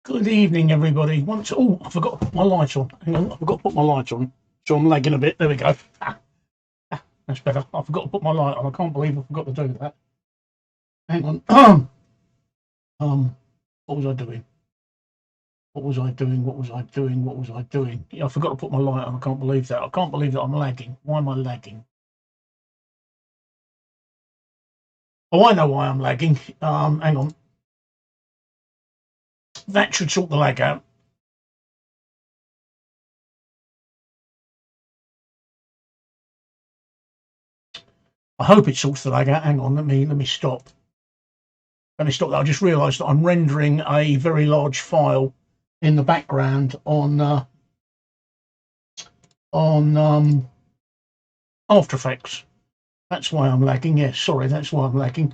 Good evening, everybody. I forgot to put my light on. Hang on, I forgot to put my light on. So I'm lagging a bit. There we go. That's better. I forgot to put my light on. I can't believe I forgot to do that. Hang on. What was I doing? What was I doing? What was I doing? What was I doing? Yeah, I forgot to put my light on. I can't believe that. I can't believe that I'm lagging. Why am I lagging? Oh, I know why I'm lagging. Hang on. That should sort the lag out. I hope it sorts the lag out. Hang on. Let me stop. Let me stop that. I just realised that I'm rendering a very large file in the background on After Effects. That's why I'm lagging. Yes, sorry, that's why I'm lagging.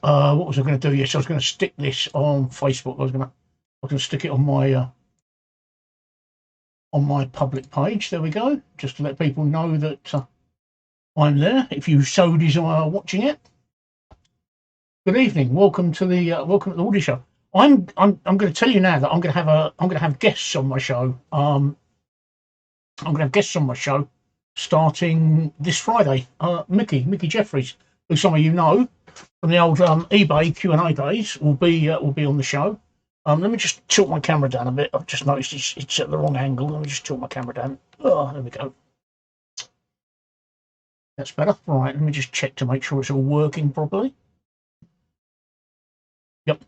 What was I going to do? Yes, I was going to stick this on Facebook. I was going to stick it on my public page. There we go, just to let people know that I'm there. If you so desire watching it. Good evening. Welcome to the audio show. I'm going to tell you now that I'm going to have guests on my show. I'm going to have guests on my show starting this Friday. Mickey Jeffries, who some of you know from the old eBay Q&A days, will be on the show. Let me just tilt my camera down a bit. I've just noticed it's at the wrong angle. Let me just tilt my camera down. Oh, there we go. That's better. Right, let me just check to make sure it's all working properly. Yep.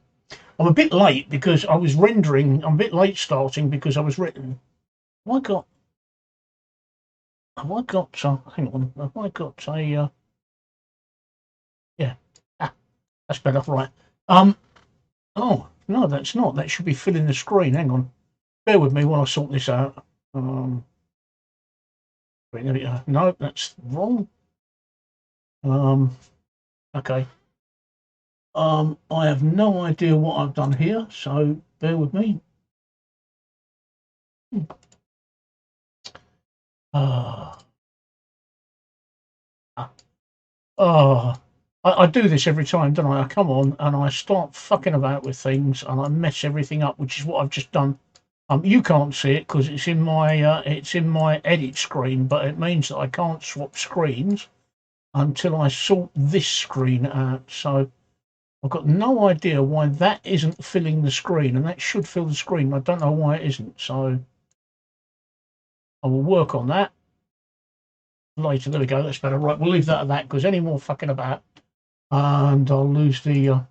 I'm a bit late because I was rendering. I'm a bit late starting because I was written. Have I got? Hang on. Have I got a? Yeah. Ah, that's better. Right. Oh no, that's not. That should be filling the screen. Hang on. Bear with me while I sort this out. Wait, there we go. No, that's wrong. Okay. I have no idea what I've done here, so bear with me. Uh, I do this every time, don't I? I come on and I start fucking about with things and I mess everything up, which is what I've just done. You can't see it because it's in my edit screen, but it means that I can't swap screens until I sort this screen out. So I've got no idea why that isn't filling the screen, and that should fill the screen. I don't know why it isn't, so I will work on that later. There we go. That's better. Right, we'll leave that at that because any more fucking about, and I'll lose the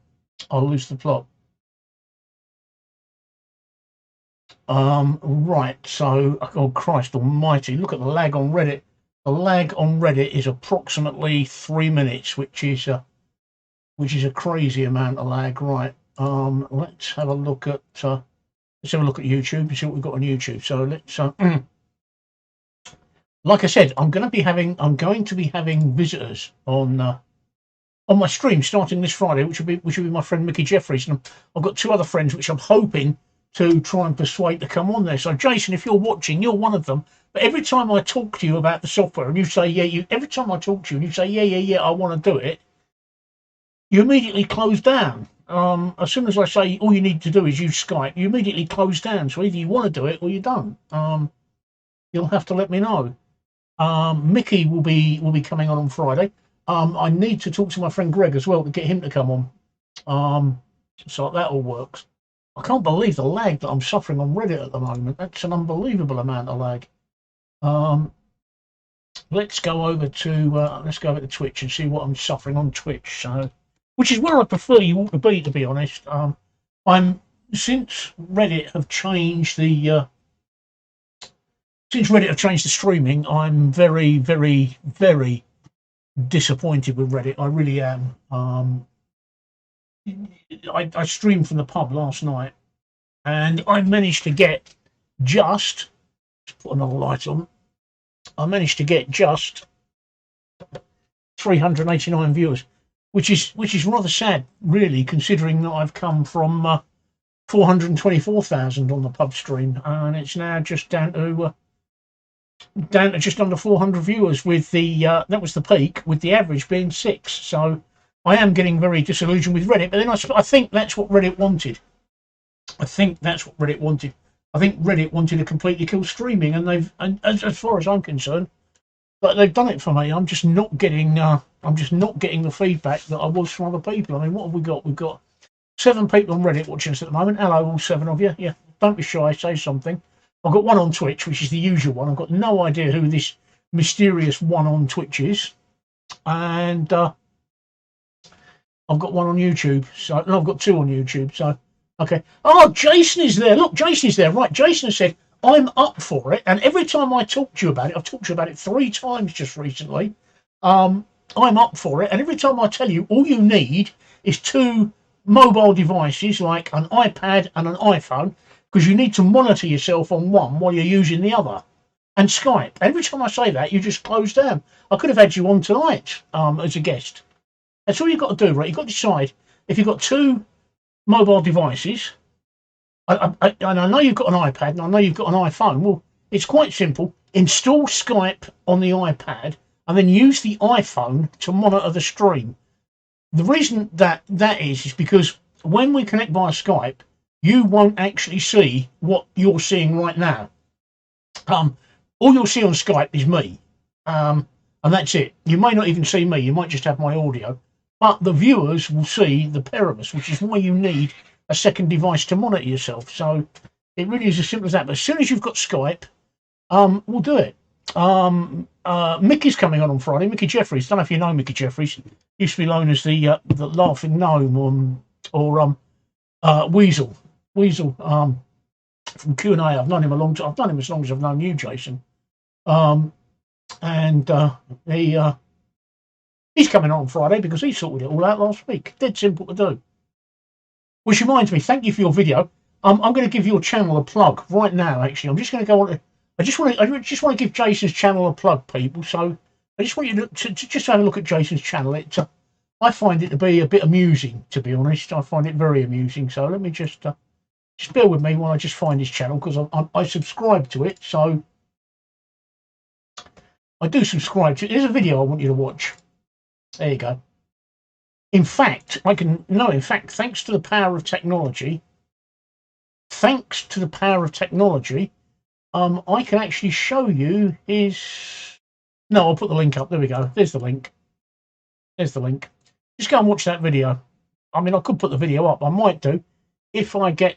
plot. Right. So, oh Christ Almighty! Look at the lag on Reddit. The lag on Reddit is approximately 3 minutes, which is a crazy amount of lag. Right. Let's have a look at YouTube and see what we've got on YouTube. So let's. Like I said, I'm going to be having visitors on my stream starting this Friday, which will be my friend Mickey Jeffries, and I've got 2 other friends which I'm hoping to try and persuade to come on there. So Jason, if you're watching, you're one of them. But every time I talk to you about the software, and you say every time I talk to you and you say I want to do it, you immediately close down. As soon as I say all you need to do is use Skype, you immediately close down. So either you want to do it or you don't. You'll have to let me know. Mickey will be coming on Friday. I need to talk to my friend Greg as well to get him to come on. So that all works. I can't believe the lag that I'm suffering on Reddit at the moment. That's an unbelievable amount of lag. Let's go over to Twitch and see what I'm suffering on Twitch. So, which is where I prefer you all to be honest. Since Reddit have changed the streaming, I'm very, very, very disappointed with Reddit. I really am. I streamed from the pub last night, and I managed to get just put another light on. I managed to get just 389 viewers, which is rather sad, really, considering that I've come from 424,000 on the pub stream, and it's now just down to just under 400 viewers. With that was the peak, with the average being 6. So I am getting very disillusioned with Reddit, but then I think that's what Reddit wanted. I think Reddit wanted to completely kill streaming, and as far as I'm concerned, but they've done it for me. I'm just not getting the feedback that I was from other people. I mean, what have we got? We've got 7 people on Reddit watching us at the moment. Hello, all 7 of you. Yeah, don't be shy. Say something. I've got 1 on Twitch, which is the usual one. I've got no idea who this mysterious 1 on Twitch is, and I've got 1 on YouTube. So no, I've got 2 on YouTube. So okay. Oh, Jason is there. Look, Jason is there. Right, Jason has said I'm up for it, and every time I talk to you about it, I've talked to you about it 3 times just recently. I'm up for it, and every time I tell you, all you need is 2 mobile devices like an iPad and an iPhone, because you need to monitor yourself on one while you're using the other, and Skype. Every time I say that, you just close down. I could have had you on tonight as a guest. That's all you've got to do, right? You've got to decide if you've got 2 mobile devices. And I know you've got an iPad and I know you've got an iPhone. Well, it's quite simple. Install Skype on the iPad and then use the iPhone to monitor the stream. The reason that is because when we connect via Skype, you won't actually see what you're seeing right now. All you'll see on Skype is me, and that's it. You may not even see me. You might just have my audio, but the viewers will see the pair of us, which is why you need a second device to monitor yourself. So it really is as simple as that. But as soon as you've got Skype, we'll do it. Mickey's coming on Friday. Mickey Jeffries. Don't know if you know Mickey Jeffries. Used to be known as the Laughing Gnome, or Weasel. Weasel from Q&A. I've known him a long time. I've known him as long as I've known you, Jason. He's coming on Friday because he sorted it all out last week. Dead simple to do. Which reminds me, thank you for your video. I'm going to give your channel a plug right now. Actually, I'm just going to go on. I just want to give Jason's channel a plug, people. So I just want you to just have a look at Jason's channel. I find it to be a bit amusing, to be honest. I find it very amusing. So let me just bear with me while I just find his channel, because I subscribe to it. So I do subscribe to it. There's a video I want you to watch. There you go. In fact, thanks to the power of technology, I can actually show you his. No, I'll put the link up. There we go. There's the link. There's the link. Just go and watch that video. I mean, I could put the video up. I might do if I get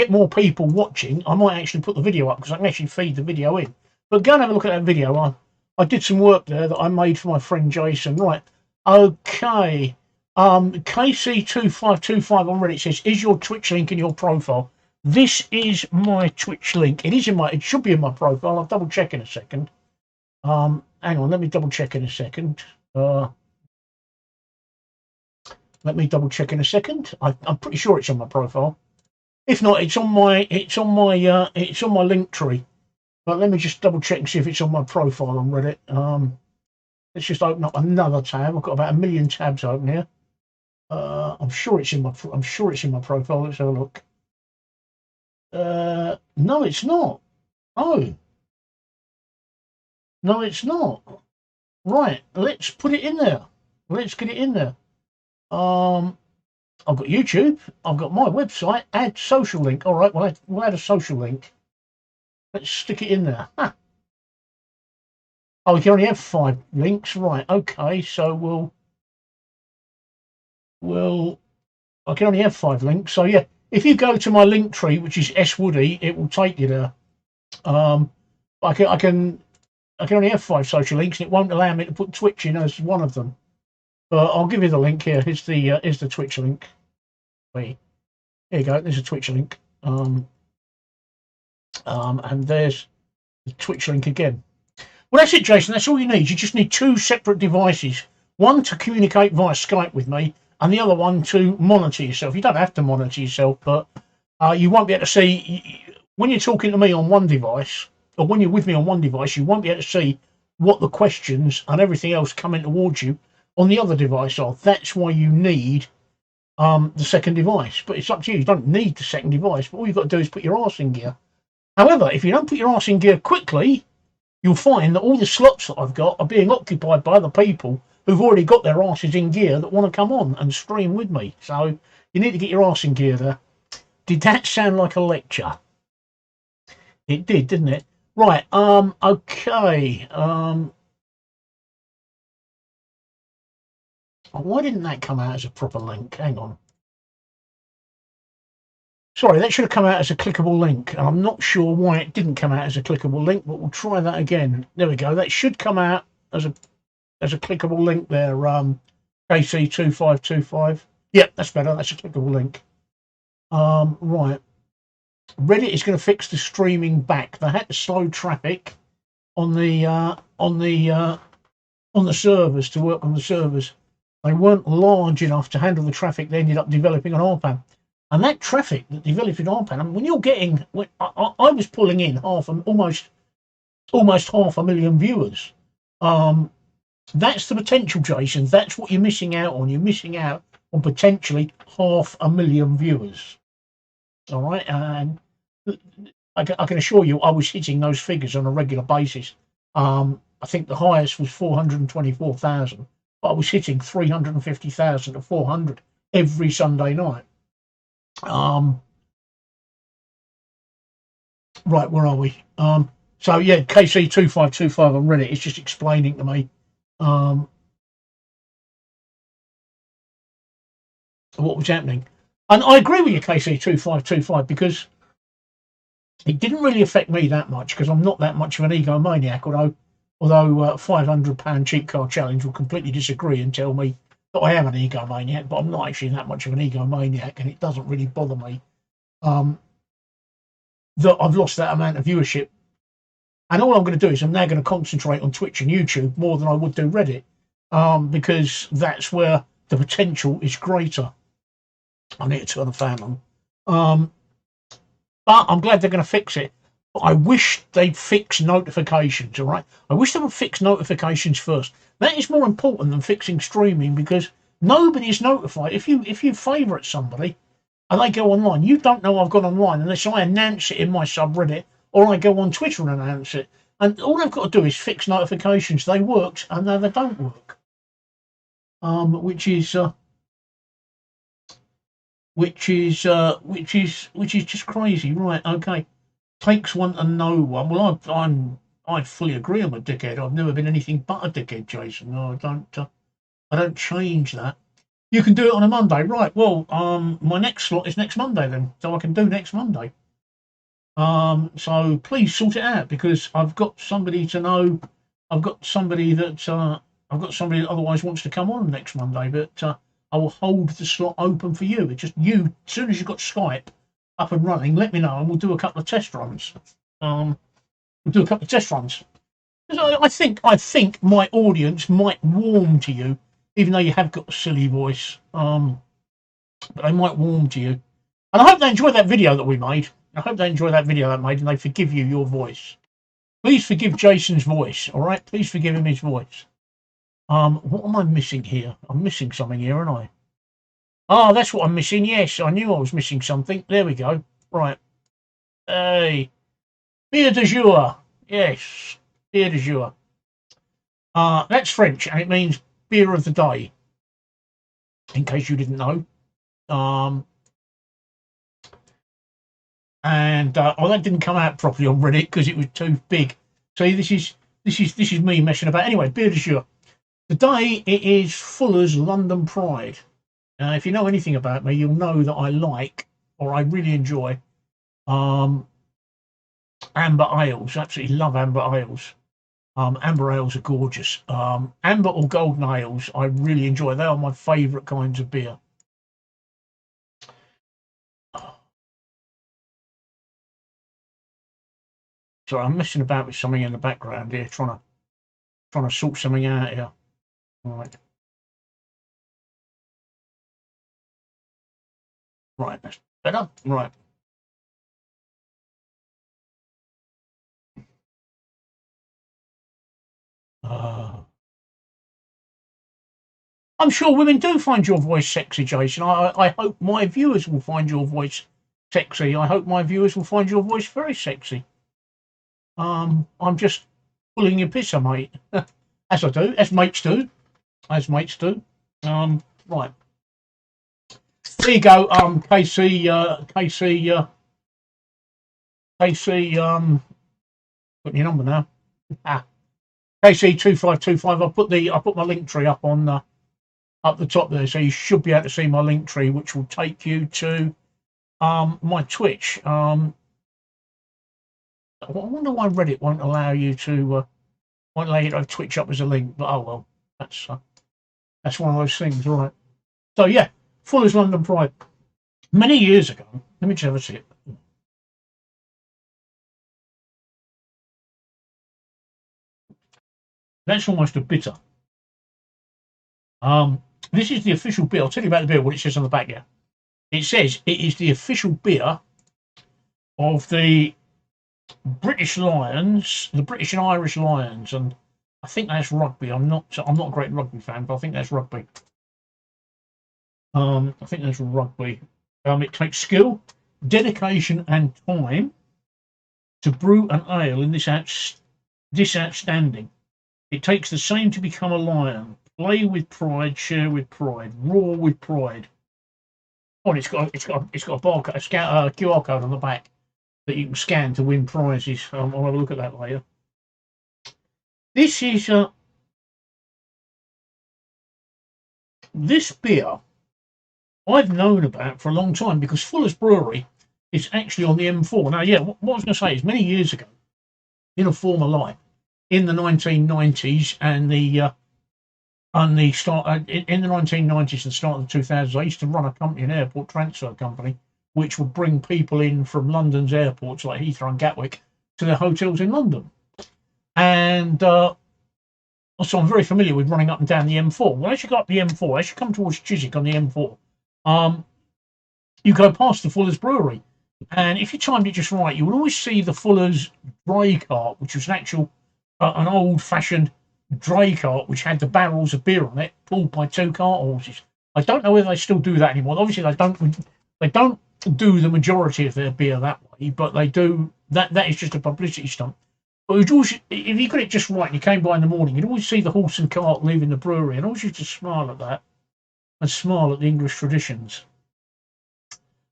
more people watching. I might actually put the video up because I can actually feed the video in. But go and have a look at that video. I did some work there that I made for my friend Jason. Right. Okay. KC2525 on Reddit says, is your Twitch link in your profile? This is my Twitch link. It should be in my profile. I'll double check in a second. Hang on, let me double check in a second. I'm pretty sure it's on my profile. If not, it's on my link tree. But let me just double check and see if it's on my profile on Reddit. Let's just open up another tab. I've got about 1 million tabs open here. I'm sure it's in my profile. Let's have a look. No, it's not. Oh. No, it's not. Right, let's put it in there. Let's get it in there. I've got YouTube. I've got my website. Add social link. All right, we'll add a social link. Let's stick it in there. Huh. Oh, we can only have 5 links. Right, okay, so I can only have 5 links. So yeah, if you go to my link tree, which is S Woody, it will take you there. I can only have 5 social links, and it won't allow me to put Twitch in as one of them. But I'll give you the link here. Here's the Twitch link. Wait, here you go. There's a Twitch link. And there's the Twitch link again. Well, that's it, Jason. That's all you need. You just need 2 separate devices. One to communicate via Skype with me, and the other one to monitor yourself. You don't have to monitor yourself, but you won't be able to see when you're talking to me on one device, or when you're with me on one device. You won't be able to see what the questions and everything else coming towards you on the other device are. That's why you need the second device. But it's up to you. You don't need the second device. But all you've got to do is put your arse in gear. However, if you don't put your arse in gear quickly, you'll find that all the slots that I've got are being occupied by other people who've already got their asses in gear that want to come on and stream with me. So you need to get your arse in gear there. Did that sound like a lecture? It did, didn't it? Right, okay. Why didn't that come out as a proper link? Hang on. Sorry, that should have come out as a clickable link, and I'm not sure why it didn't come out as a clickable link, but we'll try that again. There we go. That should come out as a clickable link there. KC2525. Yep, that's better. That's a clickable link. Right. Reddit is going to fix the streaming back. They had to slow traffic on the servers to work on the servers. They weren't large enough to handle the traffic. They ended up developing an RPAN. And that traffic that developed in RPAN, I mean, when you're getting, I was pulling in almost 500,000 viewers. That's the potential, Jason. That's what you're missing out on. You're missing out on potentially 500,000 viewers. All right, and I can assure you, I was hitting those figures on a regular basis. I think the highest was 424,000, but I was hitting 350,000 to 400 every Sunday night. Right, where are we? So yeah, KC2525 on Reddit is just explaining to me what was happening. And I agree with you, KC2525, because it didn't really affect me that much because I'm not that much of an egomaniac. Although £500 cheap car challenge will completely disagree and tell me that I am an egomaniac, but I'm not actually that much of an egomaniac, and it doesn't really bother me that I've lost that amount of viewership. And all I'm going to do is I'm now going to concentrate on Twitch and YouTube more than I would do Reddit, because that's where the potential is greater. I need to turn the fan on. But I'm glad they're going to fix it. But I wish they'd fix notifications, all right? I wish they would fix notifications first. That is more important than fixing streaming, because nobody's notified. If you favourite somebody and they go online, you don't know I've gone online unless I announce it in my subreddit or I go on Twitter and announce it. And all they've got to do is fix notifications. They worked, and now they don't work. Which is just crazy, right? Okay, takes one to know one. Well, I fully agree. I'm a dickhead. I've never been anything but a dickhead, Jason. No, I don't change that. You can do it on a Monday, right? Well, my next slot is next Monday then, so I can do next Monday. So please sort it out, because I've got somebody to know. I've got somebody that otherwise wants to come on next Monday, but I will hold the slot open for you. It's just you. As soon as you've got Skype up and running, let me know, and we'll do a couple of test runs. I think my audience might warm to you, even though you have got a silly voice. But they might warm to you, and I hope they enjoy that video that we made. I hope they enjoy that video that I made, and they forgive you your voice. Please forgive Jason's voice, all right? Please forgive him his voice. What am I missing here? I'm missing something here, aren't I? Oh, that's what I'm missing. Yes, I knew I was missing something. There we go. Right. Hey, beer de jour. Yes, beer de jour. That's French, and it means beer of the day. In case you didn't know. And that didn't come out properly on Reddit because it was too big. So this is me messing about. Anyway, beer de jour. Today it is Fuller's London Pride. If you know anything about me, you'll know that I like, or I really enjoy, amber ales. Absolutely love amber ales. Amber ales are gorgeous. Amber or golden ales, I really enjoy. They are my favourite kinds of beer. Sorry, I'm messing about with something in the background here, trying to sort something out here. Right. Right, that's better. Right. I'm sure women do find your voice sexy, Jason. I hope my viewers will find your voice sexy. I hope my viewers will find your voice very sexy. I'm just pulling your pisser, mate. As I do, as mates do. As mates do. Right. There you go, KC, putting your number now. KC2525. I put my link tree up on up the top there, so you should be able to see my link tree, which will take you to my Twitch. I wonder why Reddit won't allow you to have Twitch up as a link, but oh well, that's one of those things, right? So yeah, Fuller's London Pride. Many years ago, let me just have a sip. That's almost a bitter. This is the official beer. I'll tell you about the beer, what it says on the back here. It says it is the official beer of the British Lions, the British and Irish Lions, and I think that's rugby. I'm not a great rugby fan, but I think that's rugby. I think that's rugby. It takes skill, dedication, and time to brew an ale in this outstanding. It takes the same to become a lion. Play with pride, share with pride, roar with pride. Oh, it's got a barcode, a QR code on the back that you can scan to win prizes. I'll have a look at that later. This is this beer I've known about for a long time because Fuller's Brewery is actually on the M4. Now, yeah, what I was going to say is many years ago, in a former life, in the 1990s and the start in the 1990s and start of the 2000s, I used to run a company, an airport transfer company, which would bring people in from London's airports like Heathrow and Gatwick to their hotels in London. And so I'm very familiar with running up and down the M4. Well, as you go up the M4, as you come towards Chiswick on the M4, um, you go past the Fuller's Brewery. And if you timed it just right, you would always see the Fuller's dray cart, which was an actual, an old-fashioned dray cart, which had the barrels of beer on it, pulled by two cart horses. I don't know whether they still do that anymore. Obviously, they don't. They don't do the majority of their beer that way, but they do. That is just a publicity stunt. But you'd always, if you got it just right and you came by in the morning, you'd always see the horse and cart leaving the brewery, and I always used to smile at that and smile at the English traditions.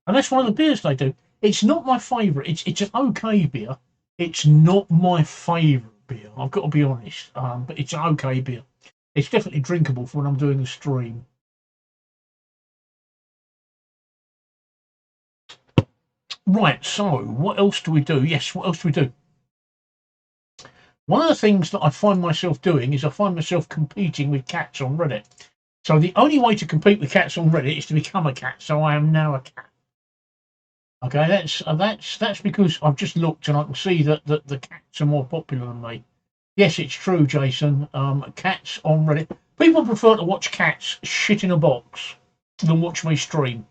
And that's one of the beers they do. It's not my favourite. It's an okay beer. It's not my favourite beer. I've got to be honest. But it's an okay beer. It's definitely drinkable for when I'm doing the stream. Right. So what else do we do? Yes. What else do we do? One of the things that I find myself doing is I find myself competing with cats on Reddit. So the only way to compete with cats on Reddit is to become a cat. So I am now a cat. Okay, that's because I've just looked and I can see that the cats are more popular than me. Yes, it's true, Jason. Cats on Reddit. People prefer to watch cats shit in a box than watch me stream.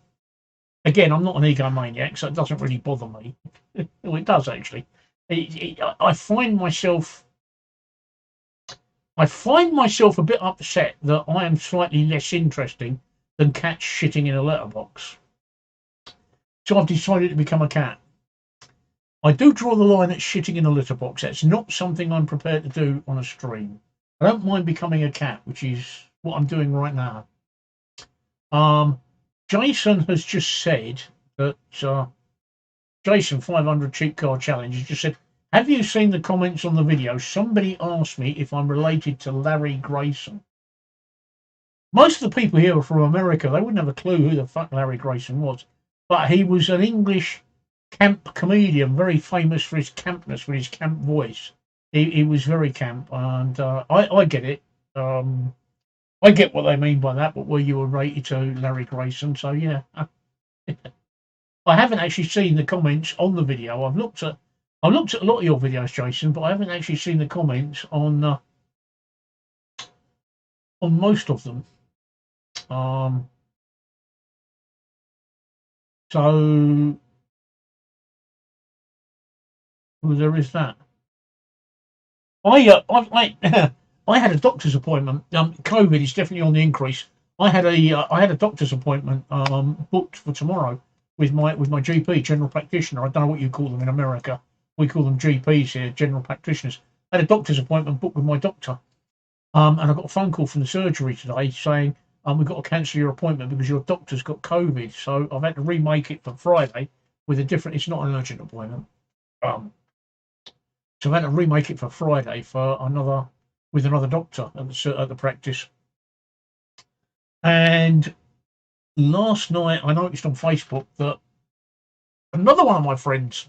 Again, I'm not an egomaniac, so it doesn't really bother me. Well, it does actually. I find myself a bit upset that I am slightly less interesting than cats shitting in a letterbox. So I've decided to become a cat. I do draw the line at shitting in a litter box. That's not something I'm prepared to do on a stream. I don't mind becoming a cat, which is what I'm doing right now. Jason has just said that Jason 500 cheap car challenge has just said, have you seen the comments on the video? Somebody asked me if I'm related to Larry Grayson. Most of the people here are from America. They wouldn't have a clue who the fuck Larry Grayson was. But he was an English camp comedian, very famous for his campness, for his camp voice. He was very camp, and I get it. I get what they mean by that, but were you related to Larry Grayson? So yeah, I haven't actually seen the comments on the video. I've looked at a lot of your videos, Jason, but I haven't actually seen the comments on most of them. So well, there is that. I had a doctor's appointment. COVID is definitely on the increase. I had a doctor's appointment booked for tomorrow with my GP, general practitioner. I don't know what you call them in America. We call them GPs here, general practitioners. I had a doctor's appointment booked with my doctor, and I got a phone call from the surgery today saying we've got to cancel your appointment because your doctor's got COVID. So I've had to remake it for Friday with a different. It's not an urgent appointment. So I had to remake it for Friday for another doctor at the practice. And last night I noticed on Facebook that another one of my friends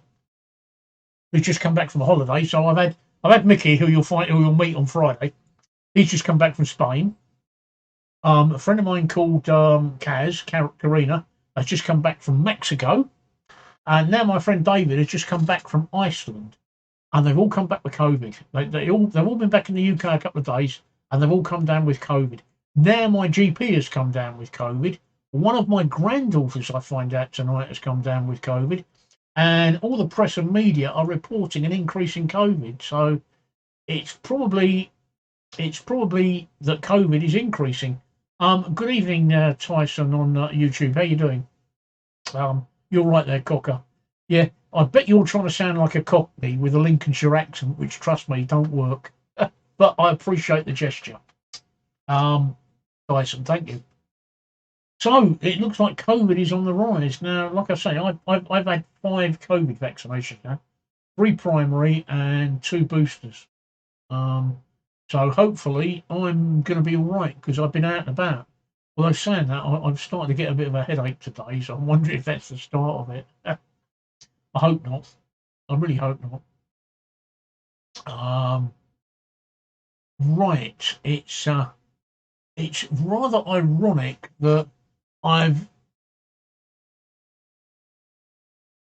who's just come back from a holiday. So I've had Mickey, who you'll meet on Friday. He's just come back from Spain. A friend of mine called Karina, has just come back from Mexico. And now my friend David has just come back from Iceland. And they've all come back with COVID. They've all been back in the UK a couple of days, and they've all come down with COVID. Now my GP has come down with COVID. One of my granddaughters, I find out tonight, has come down with COVID, and all the press and media are reporting an increase in COVID. So it's probably that COVID is increasing. Good evening, Tyson on YouTube. How you doing? You're right there, Cocker. Yeah, I bet you're trying to sound like a Cockney with a Lincolnshire accent, which, trust me, don't work. But I appreciate the gesture. Tyson, thank you. So it looks like COVID is on the rise now. Like I say, I've had 5 COVID vaccinations now, 3 primary and 2 boosters. So hopefully I'm going to be all right because I've been out and about. Although saying that, I'm starting to get a bit of a headache today, so I'm wondering if that's the start of it. I hope not. I really hope not. Right, it's rather ironic that I've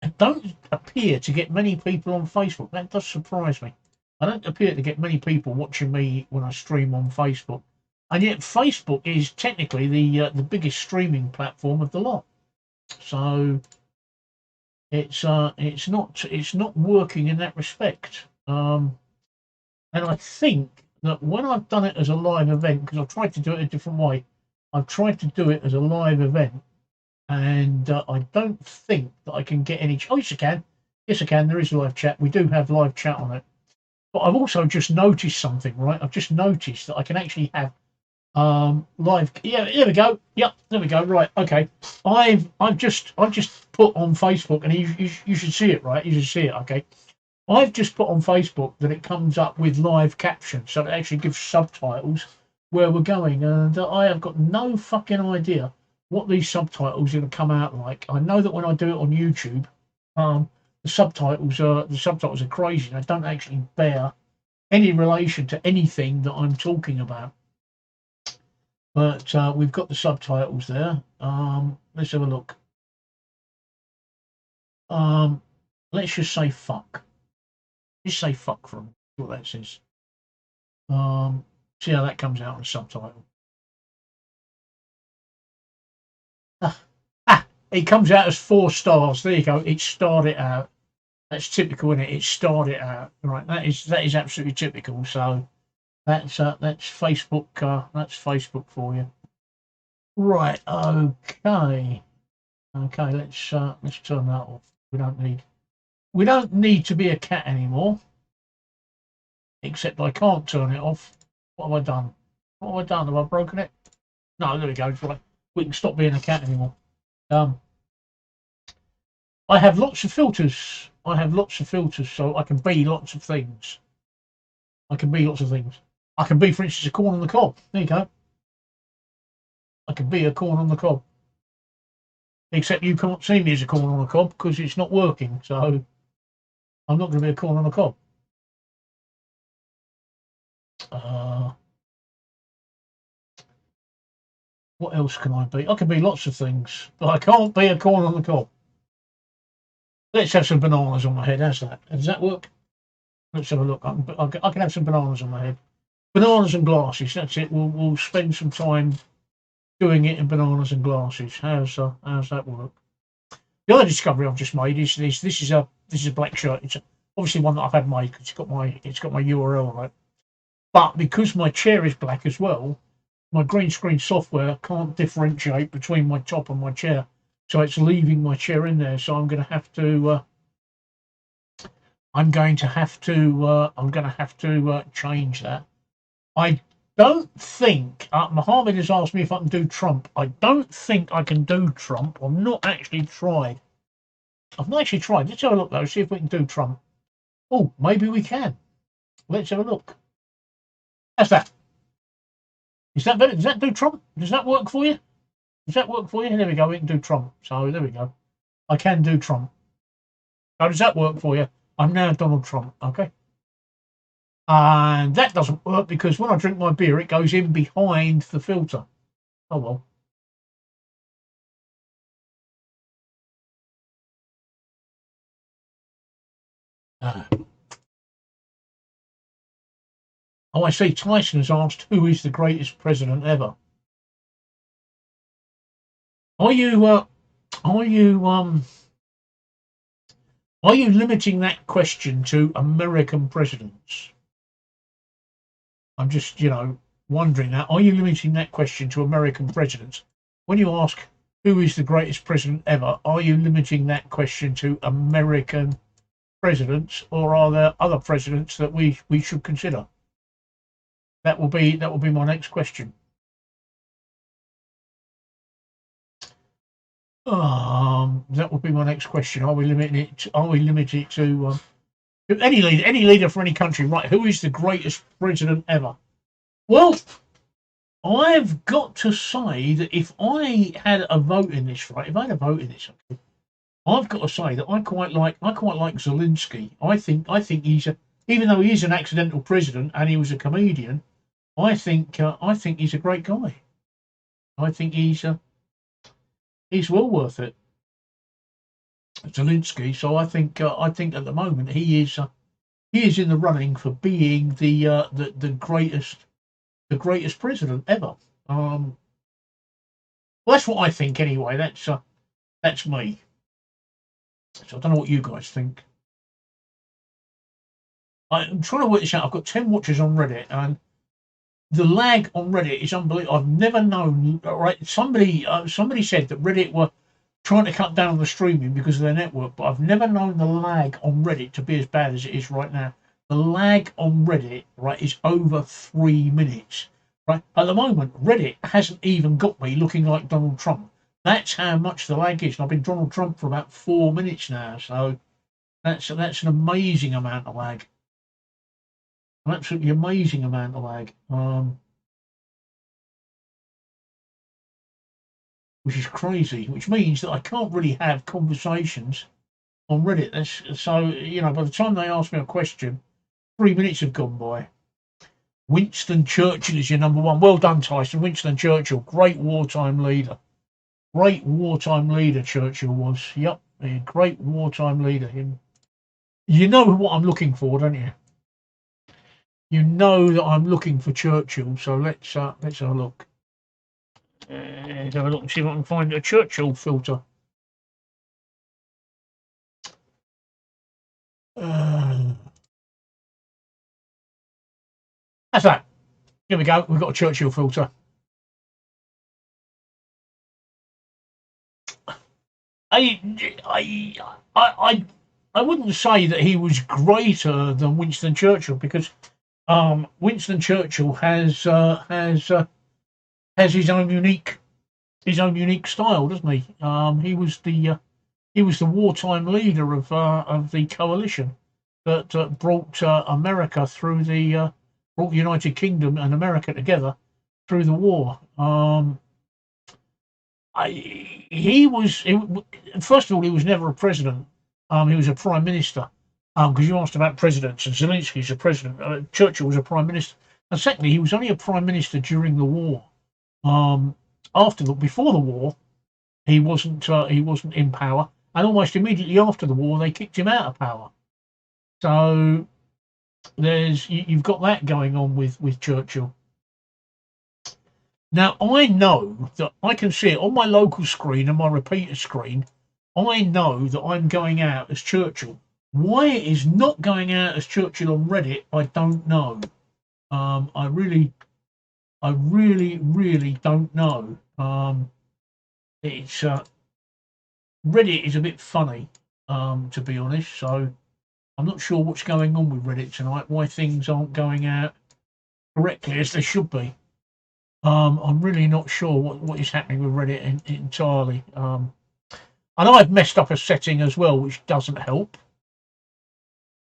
I don't appear to get many people on Facebook. That does surprise me. I don't appear to get many people watching me when I stream on Facebook, and yet Facebook is technically the biggest streaming platform of the lot. So it's not working in that respect. And I think that when I've done it as a live event, because I've tried to do it a different way, I've tried to do it as a live event, and I don't think that I can get any. Oh, yes, I can. Yes, I can. There is live chat. We do have live chat on it. But I've also just noticed something, right? I've just noticed that I can actually have live. Yeah, there we go. Yep, there we go. Right, okay. I've just put on Facebook, and you should see it, right? You should see it. Okay. I've just put on Facebook that it comes up with live captions, so it actually gives subtitles where we're going, and I have got no fucking idea what these subtitles are going to come out like. I know that when I do it on YouTube, the subtitles are crazy. They don't actually bear any relation to anything that I'm talking about. But we've got the subtitles there. Let's have a look. Let's just say fuck. Just say fuck for them. What that says. See how that comes out on the subtitle. It comes out as 4 stars. There you go. It starred it out. That's typical, isn't it? It starred it out. Right. That is absolutely typical. So that's Facebook. That's Facebook for you. Right. Okay. Okay. Let's turn that off. We don't need to be a cat anymore. Except I can't turn it off. What have I done? What have I done? Have I broken it? No, there we go. Right. We can stop being a cat anymore. I have lots of filters. I have lots of filters, so I can be lots of things. I can be lots of things. I can be, for instance, a corn on the cob. There you go. I can be a corn on the cob. Except you can't see me as a corn on the cob because it's not working. So I'm not going to be a corn on the cob. What else can I be? I can be lots of things, but I can't be a corn on the cob. Let's have some bananas on my head. How's that? Does that work? Let's have a look. I can have some bananas on my head. Bananas and glasses. That's it. We'll spend some time doing it in bananas and glasses. How's that work? The other discovery I've just made is this. This is a black shirt. It's obviously one that I've had made because it's got my URL on it. But because my chair is black as well, my green screen software can't differentiate between my top and my chair, so it's leaving my chair in there. So I'm going to have to. I'm going to have to change that. I don't think Mohammed has asked me if I can do Trump. I don't think I can do Trump. I've not actually tried. Let's have a look though. See if we can do Trump. Oh, maybe we can. Let's have a look. How's that? Is that better? Does that do Trump? Does that work for you? Does that work for you? There we go. We can do Trump. So there we go. I can do Trump. How does that work for you? I'm now Donald Trump. Okay. And that doesn't work because when I drink my beer, it goes in behind the filter. Oh well. Oh, I see. Tyson has asked, "Who is the greatest president ever?" Are you are you are you limiting that question to American presidents? I'm just wondering that. Are you limiting that question to American presidents? When you ask who is the greatest president ever, are you limiting that question to American presidents, or are there other presidents that we should consider? That will be my next question. That would be my next question. Are we limiting it? Are we limiting it to any leader for any country? Right? Who is the greatest president ever? Well, I've got to say that if I had a vote in this, right? If I had a vote in this, okay, I've got to say that I quite like Zelensky. I think he's a, even though he is an accidental president and he was a comedian, I think he's a great guy. I think he's well worth it, Zelensky. So I think at the moment he is in the running for being the greatest president ever. Well, that's what I think anyway. That's me. So I don't know what you guys think. I'm trying to work this out. I've got 10 watchers on Reddit, and the lag on Reddit is unbelievable. I've never known. Right, somebody said that Reddit were trying to cut down on the streaming because of their network, but I've never known the lag on Reddit to be as bad as it is right now. The lag on Reddit, right, is over 3 minutes. Right at the moment, Reddit hasn't even got me looking like Donald Trump. That's how much the lag is. And I've been Donald Trump for about 4 minutes now, so that's an amazing amount of lag. An absolutely amazing amount of lag. Which is crazy, which means that I can't really have conversations on Reddit. So, by the time they ask me a question, 3 minutes have gone by. Winston Churchill is your number one. Well done, Tyson. Winston Churchill, great wartime leader. Great wartime leader, Churchill was. Yep, a great wartime leader. Him. You know what I'm looking for, don't you? You know that I'm looking for Churchill. So let's have a look. Let's have a look and see if I can find a Churchill filter. That's that. Here we go. We've got a Churchill filter. I, I, I, I wouldn't say that he was greater than Winston Churchill because Winston Churchill has his own unique style, doesn't he? He was the wartime leader of the coalition that brought America through brought the United Kingdom and America together through the war. First of all, he was never a president. He was a prime minister. Because you asked about presidents, and Zelensky's a president. Churchill was a prime minister, and secondly, he was only a prime minister during the war. Um, before the war, he wasn't in power, and almost immediately after the war, they kicked him out of power. So you've got that going on with Churchill. Now I know that I can see it on my local screen and my repeater screen. I know that I'm going out as Churchill. Why it is not going out as Churchill on Reddit, I don't know. I really don't know. It's Reddit is a bit funny, to be honest. So I'm not sure what's going on with Reddit tonight. Why things aren't going out correctly as they should be. I'm really not sure what is happening with Reddit entirely. I know I've messed up a setting as well, which doesn't help.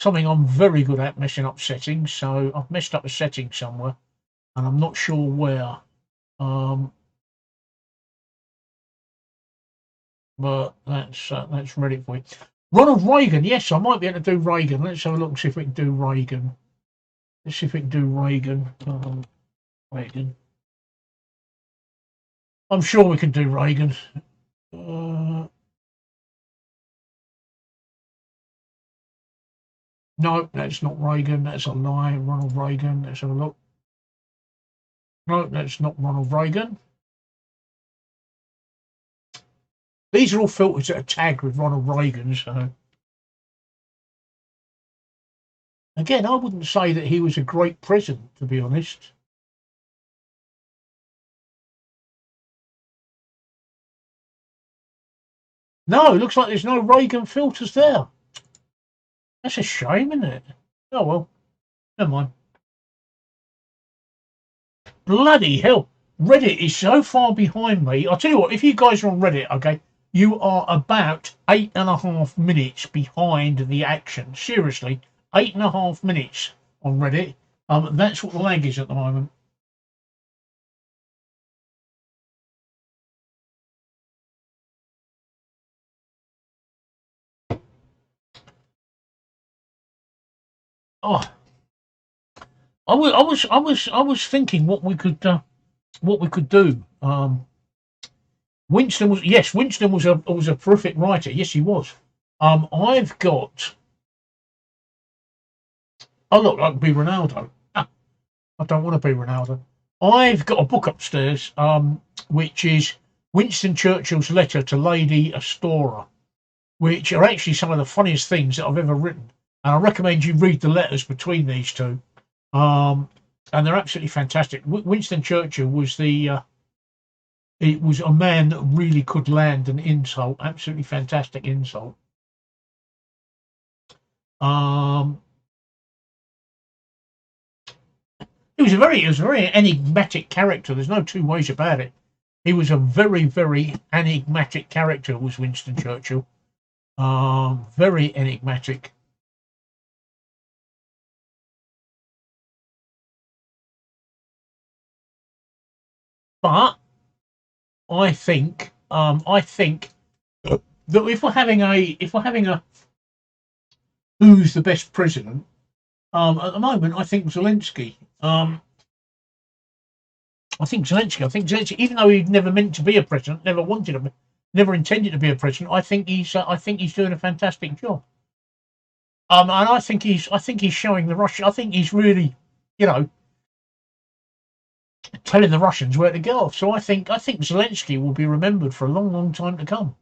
Something I'm very good at, messing up settings. So I've messed up a setting somewhere, and I'm not sure where. But that's Reddit for you. Ronald Reagan, yes, I might be able to do Reagan. Let's have a look and see if we can do Reagan. Let's see if we can do Reagan. Reagan. I'm sure we can do Reagan. No, that's not Reagan. That's a lie. Ronald Reagan. Let's have a look. No, that's not Ronald Reagan. These are all filters that are tagged with Ronald Reagan. So again, I wouldn't say that he was a great president, to be honest. No, it looks like there's no Reagan filters there. That's a shame, isn't it? Oh well, never mind. Bloody hell. Reddit is so far behind me. I'll tell you what, if you guys are on Reddit, okay, you are about 8.5 minutes behind the action. Seriously, 8.5 minutes on Reddit. That's what the lag is at the moment. Oh, I was thinking what we could do. Winston was a prolific writer. Yes, he was. I've got. Oh look, I could be Ronaldo. Ah, I don't want to be Ronaldo. I've got a book upstairs, which is Winston Churchill's letter to Lady Astora, which are actually some of the funniest things that I've ever written. And I recommend you read the letters between these two. And they're absolutely fantastic. Winston Churchill was it was a man that really could land an insult, absolutely fantastic insult. Um, he was a very enigmatic character. There's no two ways about it. He was a very enigmatic character. Was Winston Churchill? Very enigmatic. But I think that if we're having a who's the best president, at the moment I think Zelensky. I think Zelensky, even though he'd never meant to be a president, never intended to be a president, I think he's doing a fantastic job. And I think he's showing the Russian. I think he's really, you know, telling the Russians where to go. So I think Zelensky will be remembered for a long time to come.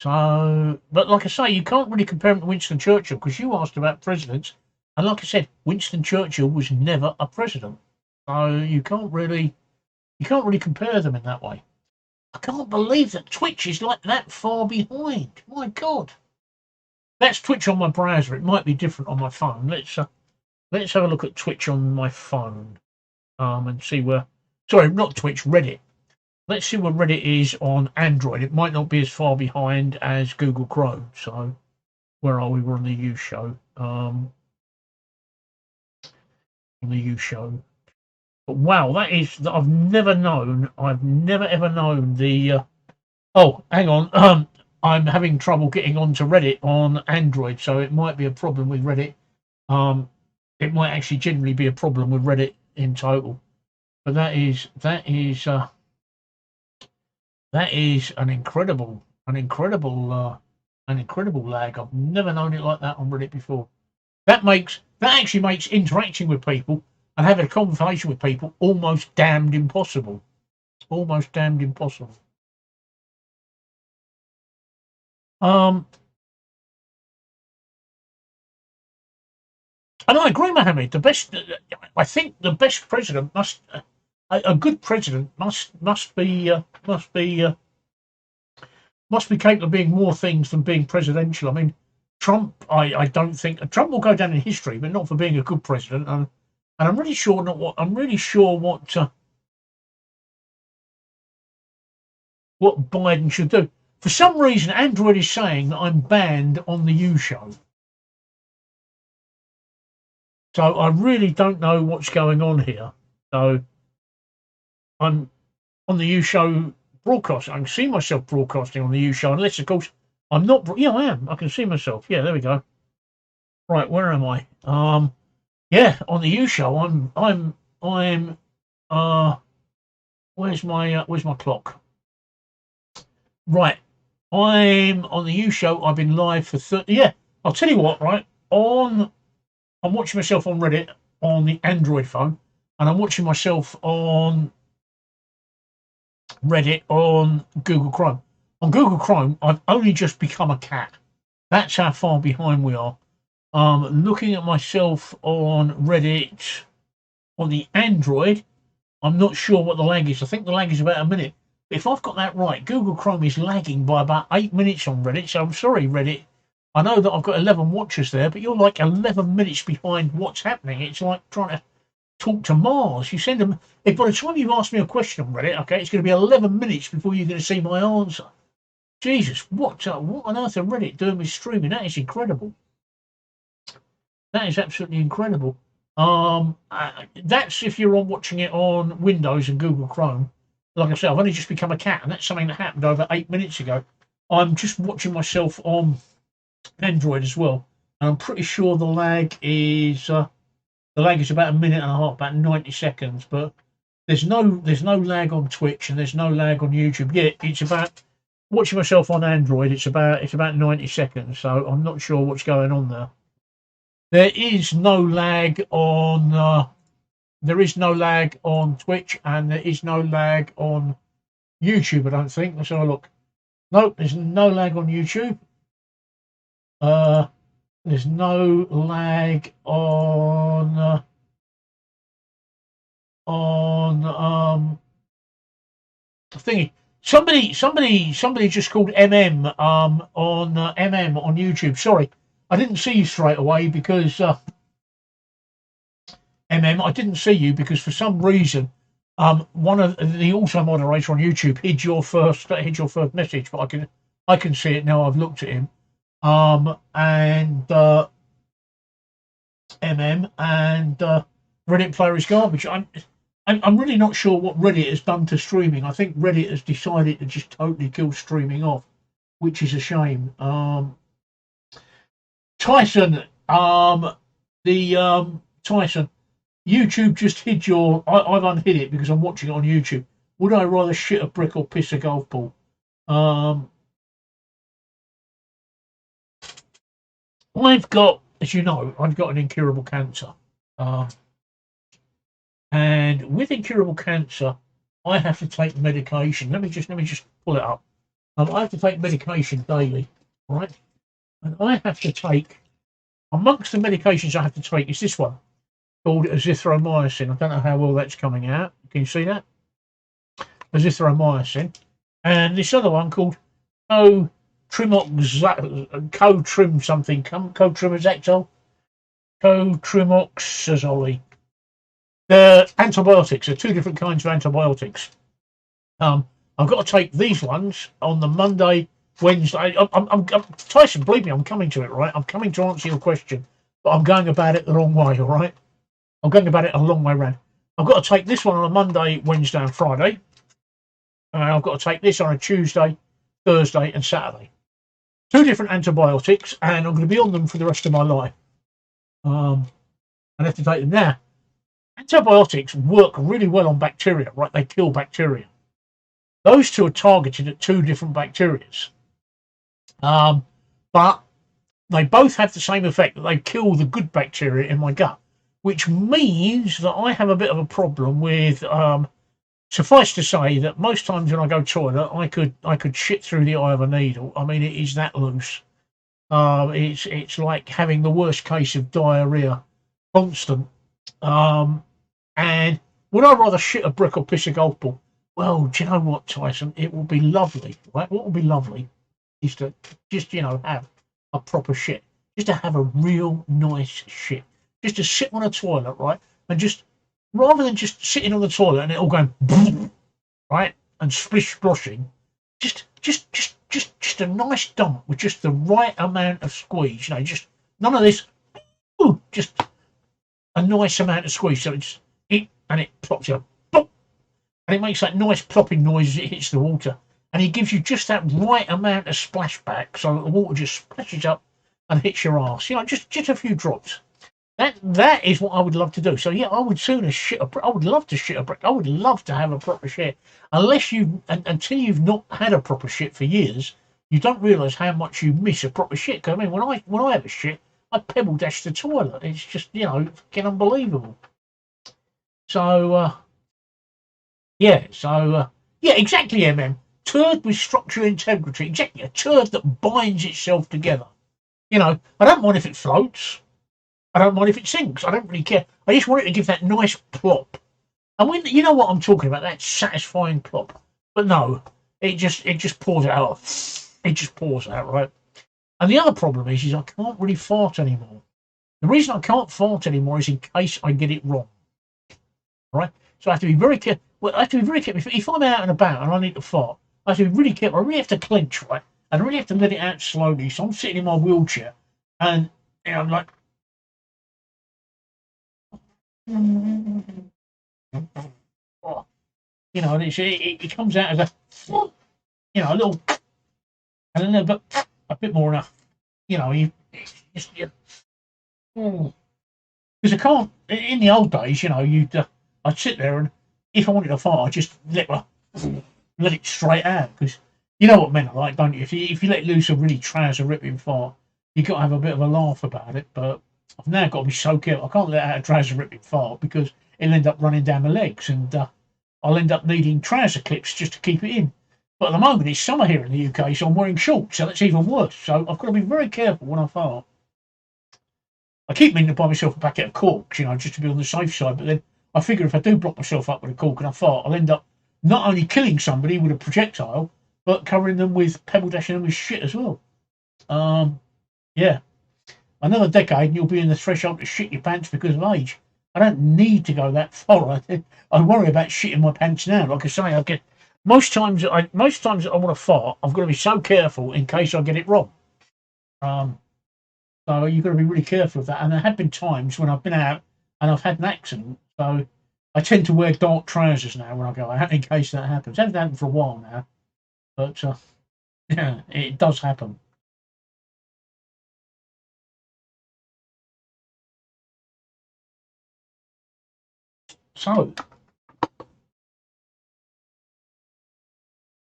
So, but like I say, you can't really compare him to Winston Churchill because you asked about presidents, and like I said, Winston Churchill was never a president. So you can't really compare them in that way. I can't believe that Twitch is like that far behind. My God, that's Twitch on my browser. It might be different on my phone. Let's have a look at Twitch on my phone, and see where. Sorry, not Twitch, Reddit. Let's see where Reddit is on Android. It might not be as far behind as Google Chrome. So, where are we? We're on the U show. On the U show. But wow, I've never ever known the. Oh, hang on. I'm having trouble getting onto Reddit on Android, so it might be a problem with Reddit. It might actually generally be a problem with Reddit in total. But that is an incredible lag. I've never known it like that on Reddit before. That actually makes interacting with people and having a conversation with people almost damned impossible. Almost damned impossible. And I agree, Mohammed. I think the best president a good president must be capable of being more things than being presidential. I mean, Trump, I don't think Trump will go down in history, but not for being a good president. And I'm really sure what Biden should do. For some reason, Android is saying that I'm banned on the U show. So I really don't know what's going on here. So I'm on the U show broadcast. I can see myself broadcasting on the U show, unless of course I'm not. Yeah, I am. I can see myself. Yeah, there we go. Right, where am I? Yeah, on the U show. I'm. Where's my clock? Right, I'm on the U show. I've been live for 30. Yeah, I'll tell you what. Right, I'm watching myself on Reddit on the Android phone, and I'm watching myself on Reddit on Google Chrome. On Google Chrome, I've only just become a cat. That's how far behind we are. Looking at myself on Reddit on the Android, I'm not sure what the lag is. I think the lag is about a minute. If I've got that right, Google Chrome is lagging by about 8 minutes on Reddit. So I'm sorry, Reddit. I know that I've got 11 watchers there, but you're like 11 minutes behind what's happening. It's like trying to talk to Mars. You send them. If by the time you've asked me a question on Reddit, okay, it's going to be 11 minutes before you're going to see my answer. Jesus, what on earth are Reddit doing with streaming? That is incredible. That is absolutely incredible. That's if you're watching it on Windows and Google Chrome. Like I said, I've only just become a cat, and that's something that happened over 8 minutes ago. I'm just watching myself on Android as well. And I'm pretty sure the lag is about a minute and a half, about 90 seconds. But there's no lag on Twitch and there's no lag on YouTube. Yeah, it's about watching myself on Android. It's about 90 seconds. So I'm not sure what's going on there. There is no lag on. There is no lag on Twitch and there is no lag on YouTube. I don't think. Let's have a look. Nope, there's no lag on YouTube. There's no lag on thingy. Somebody just called on on YouTube. Sorry, I didn't see you straight away because I didn't see you because for some reason one of the auto moderator on YouTube hid your first message, but I can see it now. I've looked at him. And and Reddit player is garbage. I'm really not sure what Reddit has done to streaming. I think Reddit has decided to just totally kill streaming off, which is a shame. Tyson, Tyson, YouTube just hid your. I've unhid it because I'm watching it on YouTube. Would I rather shit a brick or piss a golf ball? I've got, as you know, I've got an incurable cancer. And with incurable cancer, I have to take medication. Let me just pull it up. I have to take medication daily, right? And I have to take, amongst the medications I have to take, is this one called azithromycin. I don't know how well that's coming out. Can you see that? Azithromycin. And this other one called cotrimoxazole. The antibiotics are two different kinds of antibiotics. I've got to take these ones on the Monday, Wednesday. I'm Tyson, believe me, I'm coming to it, right? I'm coming to answer your question, but I'm going about it the wrong way, all right? I'm going about it a long way round. I've got to take this one on a Monday, Wednesday, and Friday. I've got to take this on a Tuesday, Thursday, and Saturday. Two different antibiotics, and I'm going to be on them for the rest of my life. I have to take them now. Antibiotics work really well on bacteria, right? They kill bacteria. Those two are targeted at two different bacterias. But they both have the same effect, that they kill the good bacteria in my gut, which means that I have a bit of a problem with, suffice to say that most times when I go toilet, I could shit through the eye of a needle. I mean, it is that loose. It's like having the worst case of diarrhea, constant. And would I rather shit a brick or piss a golf ball? Well, do you know what, Tyson? It will be lovely, right? What will be lovely is to just, have a proper shit. Just to have a real nice shit. Just to sit on a toilet, right? And just, rather than just sitting on the toilet and it all going, right? And splish sploshing, just a nice dump with just the right amount of squeeze, just none of this, just a nice amount of squeeze. So it's, and it plops you, and it makes that nice plopping noise as it hits the water. And he gives you just that right amount of splashback so that the water just splashes up and hits your ass. Just a few drops. That is what I would love to do. So yeah, I would sooner shit a brick. I would love to shit a brick. I would love to have a proper shit. Until you've not had a proper shit for years, you don't realise how much you miss a proper shit. Because I mean, when I have a shit, I pebble dash the toilet. It's just fucking unbelievable. So yeah, exactly, turd with structural integrity. Exactly, a turd that binds itself together. I don't mind if it floats. I don't mind if it sinks. I don't really care. I just want it to give that nice plop. And when you know what I'm talking about, that satisfying plop. But no, it just pours out. It just pours out, right? And the other problem is I can't really fart anymore. The reason I can't fart anymore is in case I get it wrong. Right? So I have to be very careful. Well, I have to be very careful. If I'm out and about and I need to fart, I have to be really careful. I really have to clench, right? And I really have to let it out slowly. So I'm sitting in my wheelchair and I'm like, oh, and it comes out as a little, and then a bit more enough. Just, yeah. Because I can't. In the old days, you know, I'd sit there and if I wanted to fart, I'd just let it straight out. Because you know what men are like, don't you? If you let loose a really trouser ripping fart, you got to have a bit of a laugh about it. But I've now got to be so careful. I can't let out a trouser ripping fart because it'll end up running down my legs, and I'll end up needing trouser clips just to keep it in. But at the moment, it's summer here in the UK, so I'm wearing shorts, so that's even worse. So I've got to be very careful when I fart. I keep meaning to buy myself a packet of corks, you know, just to be on the safe side. But then I figure if I do block myself up with a cork and I fart, I'll end up not only killing somebody with a projectile, but covering them with pebble dashing them with shit as well. Yeah. Another decade and you'll be in the threshold to shit your pants because of age. I don't need to go that far. I worry about shitting my pants now. Like I say, I get most times that I want to fart, I've got to be so careful in case I get it wrong. So you've got to be really careful of that. And there have been times when I've been out and I've had an accident. So I tend to wear dark trousers now when I go out in case that happens. It hasn't happened for a while now, but yeah, it does happen. So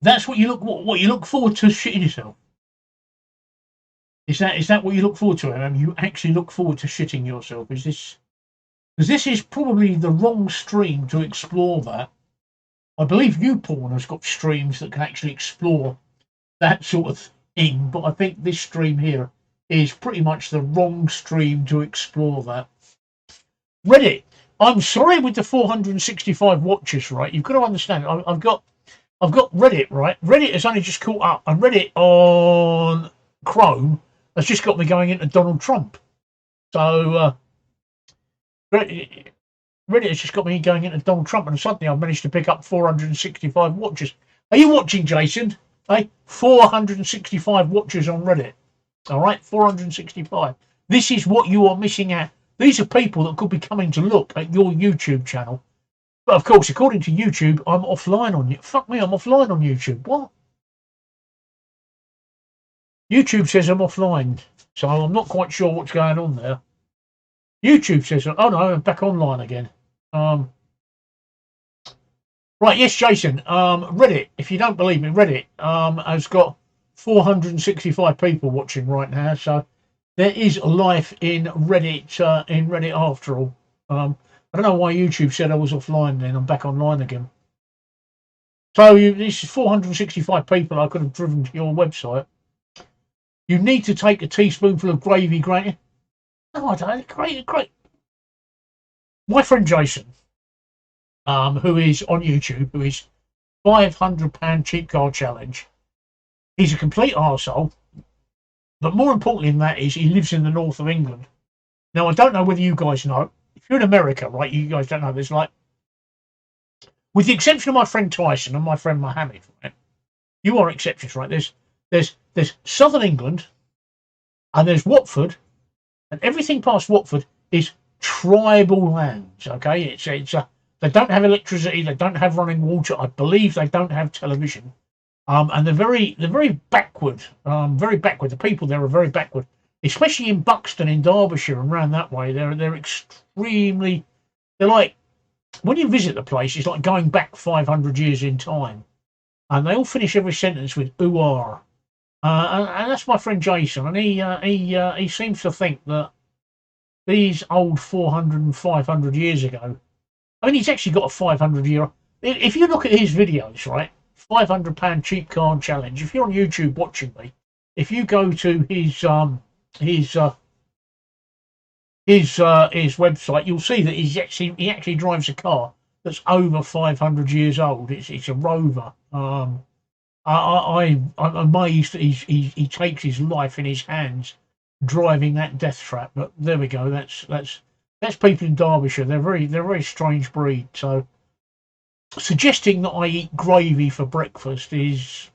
that's what you look forward to shitting yourself. Is that what you look forward to? You actually look forward to shitting yourself? Is this because this is probably the wrong stream to explore that? I believe YouPorn has got streams that can actually explore that sort of thing, but I think this stream here is pretty much the wrong stream to explore that. Reddit. I'm sorry with the 465 watches, right? You've got to understand. I've got Reddit, right? Reddit has only just caught up, and Reddit on Chrome has just got me going into Donald Trump. So Reddit has just got me going into Donald Trump, and suddenly I've managed to pick up 465 watches. Are you watching, Jason? Hey, 465 watches on Reddit. All right, 465. This is what you are missing out. These are people that could be coming to look at your YouTube channel. But of course, according to YouTube, I'm offline on you. Fuck me, I'm offline on YouTube. What? YouTube says I'm offline, so I'm not quite sure what's going on there. YouTube says, oh no, I'm back online again. Right, yes, Jason. Reddit, if you don't believe me, Reddit has got 465 people watching right now, so there is life in Reddit after all. I don't know why YouTube said I was offline then. I'm back online again. So this is 465 people I could have driven to your website. You need to take a teaspoonful of gravy grated. No, I don't. Great. My friend Jason, who is on YouTube, who is £500 cheap car challenge. He's a complete arsehole. But more importantly than that is he lives in the north of England. Now, I don't know whether you guys know. If you're in America, right, you guys don't know this. Like, with the exception of my friend Tyson and my friend Mohammed, right, you are exceptions, right? There's southern England, and there's Watford, and everything past Watford is tribal lands. Okay, it's they don't have electricity, they don't have running water. I believe they don't have television. And they're very backward. Very backward. The people there are very backward, especially in Buxton in Derbyshire and around that way. They're extremely. They're like when you visit the place, it's like going back 500 years in time, and they all finish every sentence with "ooh are." And that's my friend Jason, and he seems to think that these old 400 and 500 years ago. I mean, he's actually got a 500-year. If you look at his videos, right? £500 cheap car challenge. If you're on YouTube watching me, if you go to his website, you'll see that he actually drives a car that's over 500 years old. It's a Rover. I'm amazed that he takes his life in his hands driving that death trap. But there we go. That's people in Derbyshire. They're a very strange breed. So suggesting that I eat gravy for breakfast is,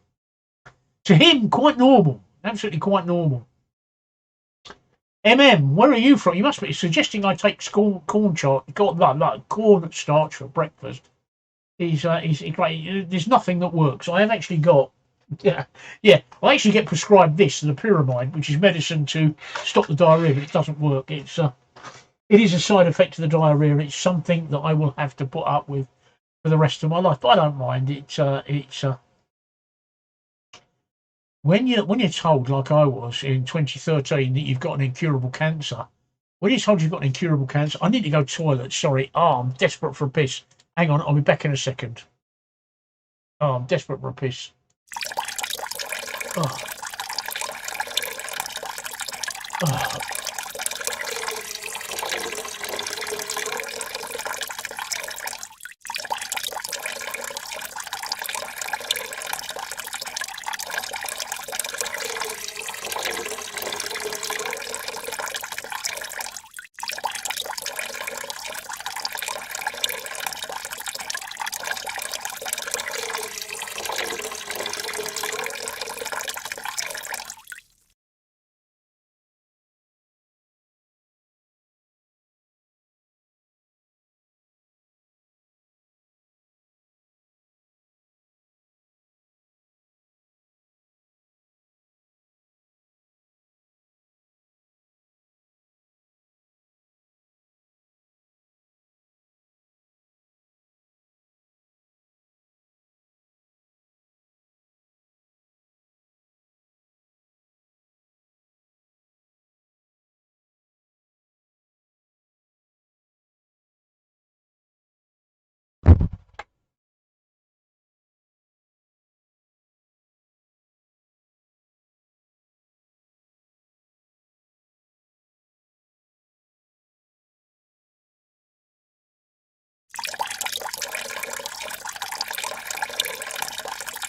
to him, quite normal. Absolutely quite normal. Where are you from? You must be suggesting I take corn starch for breakfast. He's great. There's nothing that works. I have actually got Yeah, yeah. I actually get prescribed this, the pyramide, which is medicine to stop the diarrhea, but it doesn't work. It is a side effect of the diarrhea. It's something that I will have to put up with for the rest of my life. But I don't mind. It's when you're told, like I was in 2013, that you've got an incurable cancer. When you're told you've got an incurable cancer, I need to go to the toilet. Sorry. Oh, I'm desperate for a piss. Hang on, I'll be back in a second. Oh, I'm desperate for a piss. Oh, oh.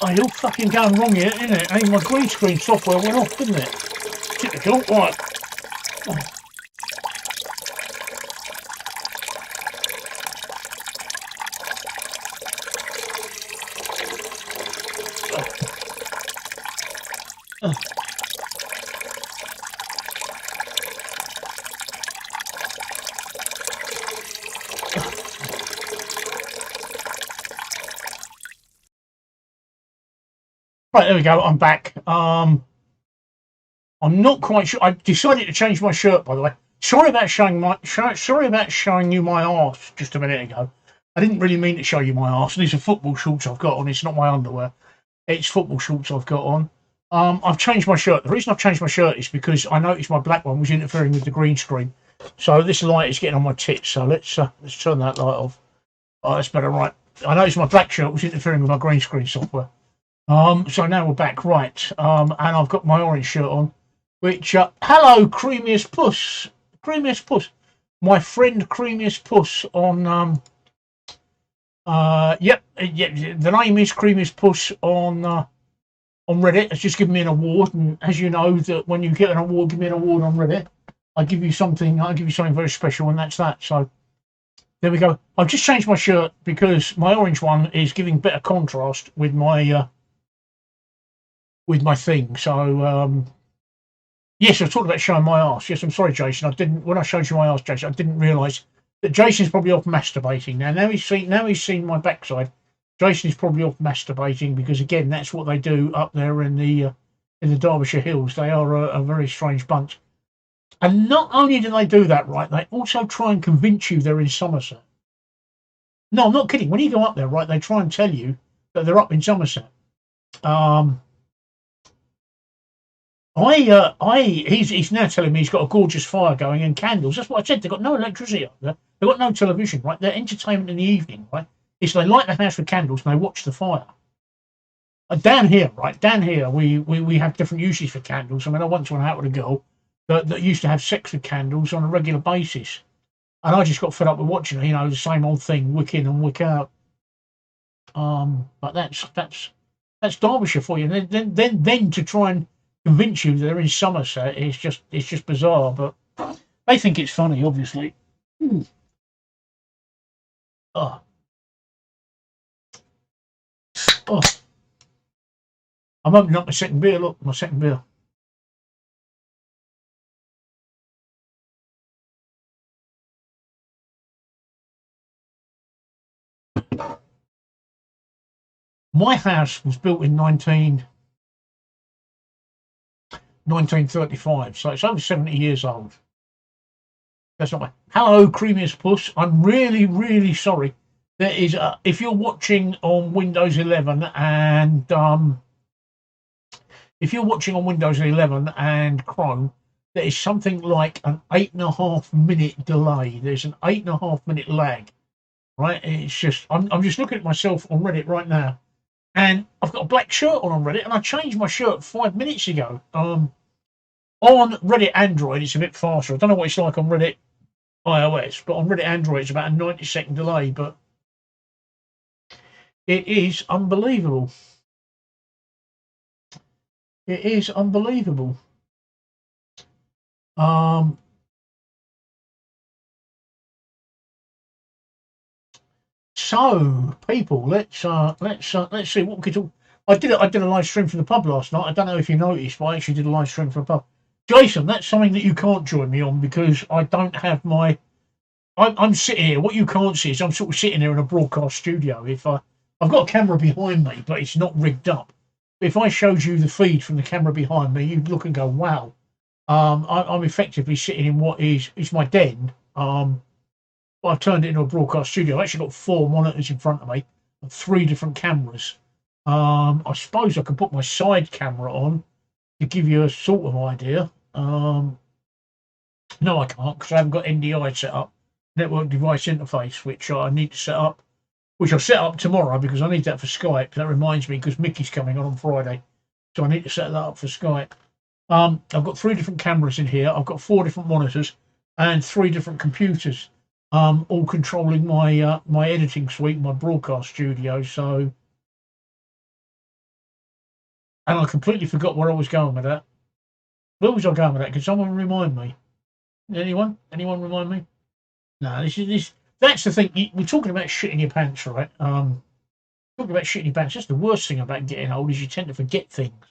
Oh, you're fucking going wrong here, isn't it? Hey, my green screen software went off, didn't it? Typical. Right. Oh, oh, right, there we go. I'm back. I'm not quite sure. I decided to change my shirt, by the way. Sorry about showing you my arse just a minute ago. I didn't really mean to show you my arse. These are football shorts I've got on. It's not my underwear. It's football shorts I've got on. I've changed my shirt. The reason I've changed my shirt is because I noticed my black one was interfering with the green screen. So this light is getting on my tits. So let's turn that light off. Oh, that's better, right? I noticed my black shirt was interfering with my green screen software. So now we're back, right? And I've got my orange shirt on, which hello, creamiest puss, my friend creamiest puss on yep, the name is creamiest puss on Reddit. Has just given me an award, and as you know, that when you get an award, give me an award on Reddit, I give you something very special, and that's that. So there we go. I've just changed my shirt because my orange one is giving better contrast with my thing. So yes, I talked about showing my ass. Yes, I'm sorry, Jason. I didn't when I showed you my ass, Jason. I didn't realise that Jason's probably off masturbating now. Now he's seen my backside. Jason is probably off masturbating because again, that's what they do up there in the Derbyshire Hills. They are a very strange bunch. And not only do they do that, right, they also try and convince you they're in Somerset. No, I'm not kidding. When you go up there, right, they try and tell you that they're up in Somerset. Um, he's now telling me he's got a gorgeous fire going and candles. That's what I said. They've got no electricity up there. They've got no television, right? Their entertainment in the evening, right, is they light the house with candles and they watch the fire. Down here, right, down here, we have different uses for candles. I mean, I once went out with a girl that used to have sex with candles on a regular basis. And I just got fed up with watching it, the same old thing, wick in and wick out. But that's Derbyshire for you. Then to try and convince you they're in Somerset it's just bizarre. But they think it's funny, obviously. Oh, oh, I'm opening up my second beer. Look, my second beer. My house was built in 19. 1935. So it's over 70 years old. That's not bad. Hello, Creamiest Puss. I'm really, really sorry. There is, if you're watching on Windows 11 and if you're watching on Windows 11 and Chrome, there is something like an 8.5 minute delay. There's an 8.5 minute lag, right? It's just, I'm just looking at myself on Reddit right now, and I've got a black shirt on Reddit, and I changed my shirt 5 minutes ago. On Reddit Android, it's a bit faster. I don't know what it's like on Reddit iOS, but on Reddit Android, it's about a 90-second delay, but it is unbelievable. It is unbelievable. So people, let's see what we could talk. I did a live stream from the pub last night. I don't know if you noticed, but I actually did a live stream from the pub. Jason, that's something that you can't join me on because I don't have my. I'm sitting here. What you can't see is I'm sort of sitting here in a broadcast studio. If I've got a camera behind me, but it's not rigged up. If I showed you the feed from the camera behind me, you'd look and go, "Wow." I'm effectively sitting in what is my den. I've turned it into a broadcast studio. I've actually got 4 monitors in front of me and 3 different cameras. I suppose I could put my side camera on to give you a sort of idea. No, I can't because I haven't got NDI set up, network device interface, which I need to set up, which I'll set up tomorrow because I need that for Skype. That reminds me because Mickey's coming on Friday, so I need to set that up for Skype. I've got 3 different cameras in here. I've got 4 different monitors and 3 different computers. All controlling my my editing suite, my broadcast studio. So, and I completely forgot where I was going with that. Where was I going with that? Can someone remind me? Anyone? Anyone remind me? No, this. That's the thing. We're talking about shitting your pants, right? Talking about shitting your pants. That's the worst thing about getting old is you tend to forget things.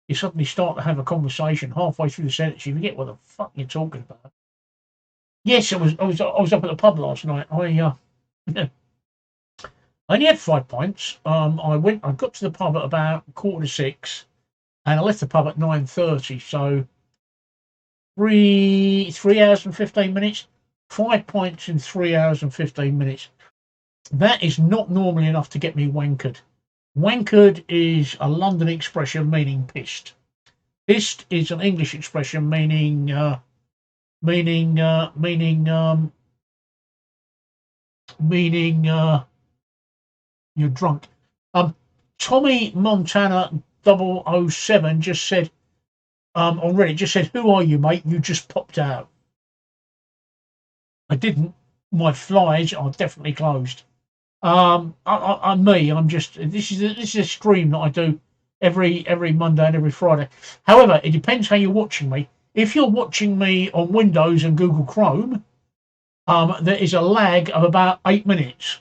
You suddenly start to have a conversation halfway through the sentence, you forget what the fuck you're talking about. Yes, I was up at the pub last night. I only had 5 pints. I got to the pub at about 5:45, and I left the pub at 9:30. So 3 hours and 15 minutes. 5 pints in 3 hours and 15 minutes. That is not normally enough to get me wankered. Wankered is a London expression meaning pissed. Pissed is an English expression meaning you're drunk. Tommy Montana 007 just said on Reddit, just said, "Who are you, mate? You just popped out." I didn't. My flies are definitely closed. I'm just this is a stream that I do every Monday and every Friday. However, it depends how you're watching me. If you're watching me on Windows and Google Chrome, there is a lag of about 8 minutes.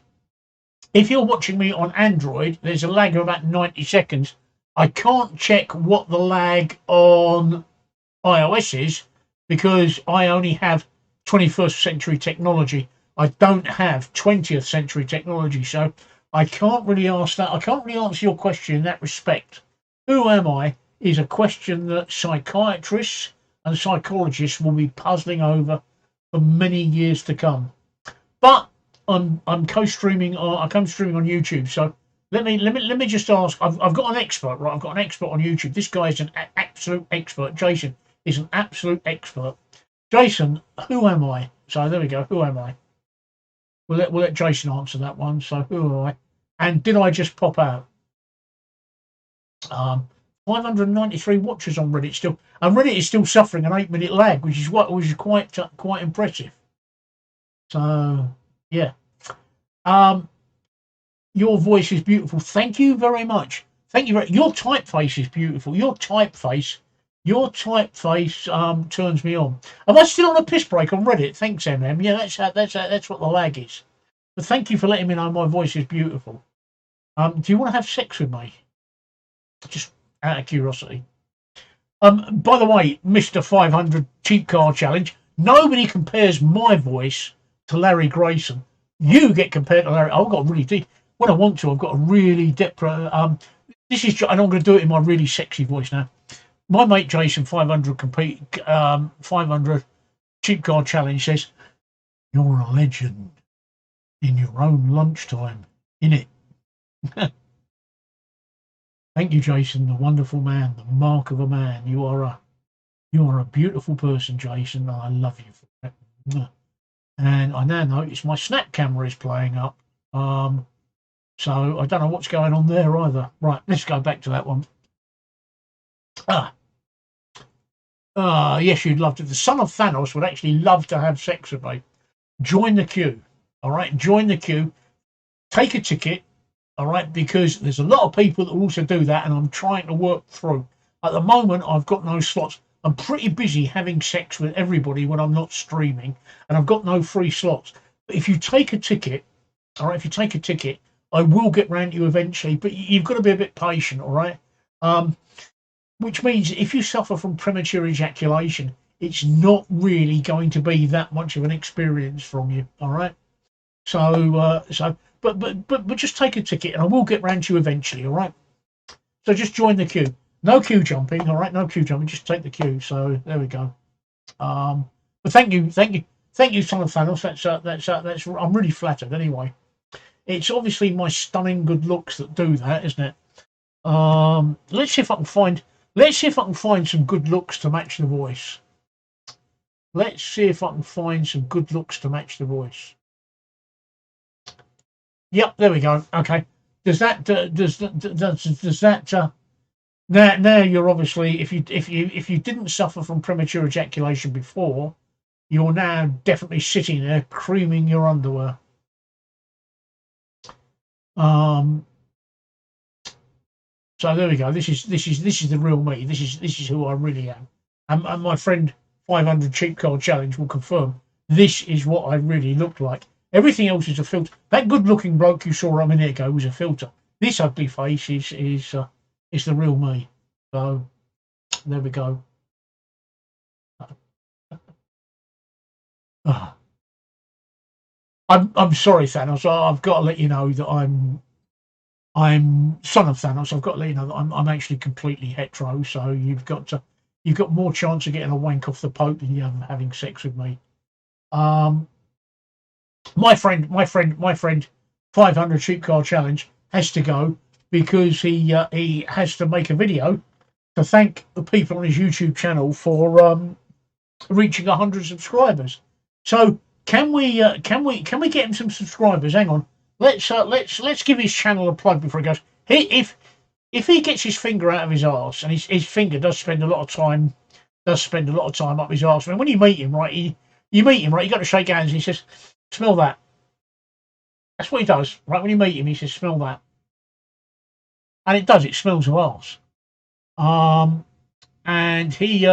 If you're watching me on Android, there's a lag of about 90 seconds. I can't check what the lag on iOS is because I only have 21st century technology. I don't have 20th century technology, so I can't really ask that. I can't really answer your question in that respect. Who am I is a question that psychiatrists and psychologists will be puzzling over for many years to come. But I'm co-streaming. I come streaming on YouTube. So let me just ask. I've got an expert, right? I've got an expert on YouTube. This guy is an absolute expert. Jason is an absolute expert. Jason, who am I? So there we go. Who am I? We'll let Jason answer that one. So who am I? And did I just pop out? 593 watchers on Reddit still, and Reddit is still suffering an 8 minute lag, which is quite impressive. So yeah, your voice is beautiful. Thank you very much. Thank you. Your typeface is beautiful. Your typeface turns me on. Am I still on a piss break on Reddit? Thanks, MM. Yeah, that's what the lag is. But thank you for letting me know my voice is beautiful. Do you want to have sex with me? Just out of curiosity. By the way, Mr. 500 Cheap Car Challenge, nobody compares my voice to Larry Grayson. You get compared to Larry. I've got really deep. When I want to, I've got a really this is, and I'm going to do it in my really sexy voice now. My mate Jason 500 500 cheap car challenge says you're a legend in your own lunchtime, innit? Thank you, Jason, the wonderful man, the mark of a man. You are a beautiful person, Jason, and I love you for that. And I now notice my snap camera is playing up. So I don't know what's going on there either. Right, let's go back to that one. Yes, you'd love to. The son of Thanos would actually love to have sex with me. Join the queue. All right, join the queue. Take a ticket. All right, because there's a lot of people that also do that, and I'm trying to work through. At the moment, I've got no slots. I'm pretty busy having sex with everybody when I'm not streaming, and I've got no free slots. But if you take a ticket, all right, if you take a ticket, I will get round to you eventually, but you've got to be a bit patient, all right? Which means if you suffer from premature ejaculation, it's not really going to be that much of an experience from you, all right? But just take a ticket, and I will get round to you eventually, all right? So just join the queue. No queue jumping, all right? No queue jumping. Just take the queue. So there we go. But thank you, son of Thanos. That's. I'm really flattered. Anyway, it's obviously my stunning good looks that do that, isn't it? Let's see if I can find some good looks to match the voice. Let's see if I can find some good looks to match the voice. Yep, there we go. Okay. Does that now you're obviously if you didn't suffer from premature ejaculation before, you're now definitely sitting there creaming your underwear. So there we go. This is the real me. This is who I really am. And my friend 500 Cheap Car Challenge will confirm this is what I really look like. Everything else is a filter. That good-looking bloke you saw a minute ago was a filter. This ugly face is the real me. So there we go. I'm sorry, Thanos. I've got to let you know that I'm son of Thanos. I've got to let you know that I'm actually completely hetero. So you've got more chance of getting a wank off the Pope than you have having sex with me. My friend 500 Cheap Car Challenge has to go because he has to make a video to thank the people on his YouTube channel for reaching 100 subscribers. So can we get him some subscribers? Hang on. Let's give his channel a plug before he goes. If he gets his finger out of his arse, and his finger does spend a lot of time up his arse. I mean, when you meet him, right, you got to shake hands. And he says, "Smell that." That's what he does, right? When you meet him, he says, "Smell that," and it does. It smells of arse. And he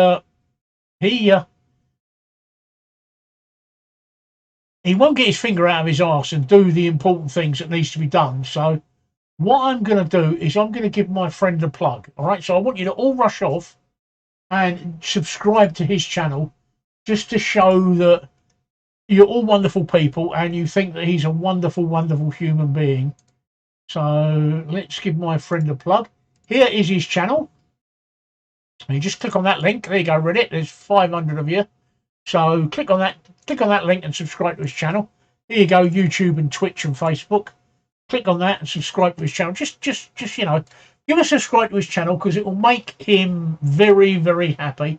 won't get his finger out of his arse and do the important things that needs to be done. So what I'm going to do is I'm going to give my friend a plug. All right. So I want you to all rush off and subscribe to his channel just to show that you're all wonderful people and you think that he's a wonderful, wonderful human being. So let's give my friend a plug. Here is his channel. And you just click on that link. There you go, Reddit. There's 500 of you. So click on that link and subscribe to his channel. Here you go, YouTube and Twitch and Facebook. Click on that and subscribe to his channel. Just give a subscribe to his channel because it will make him very, very happy.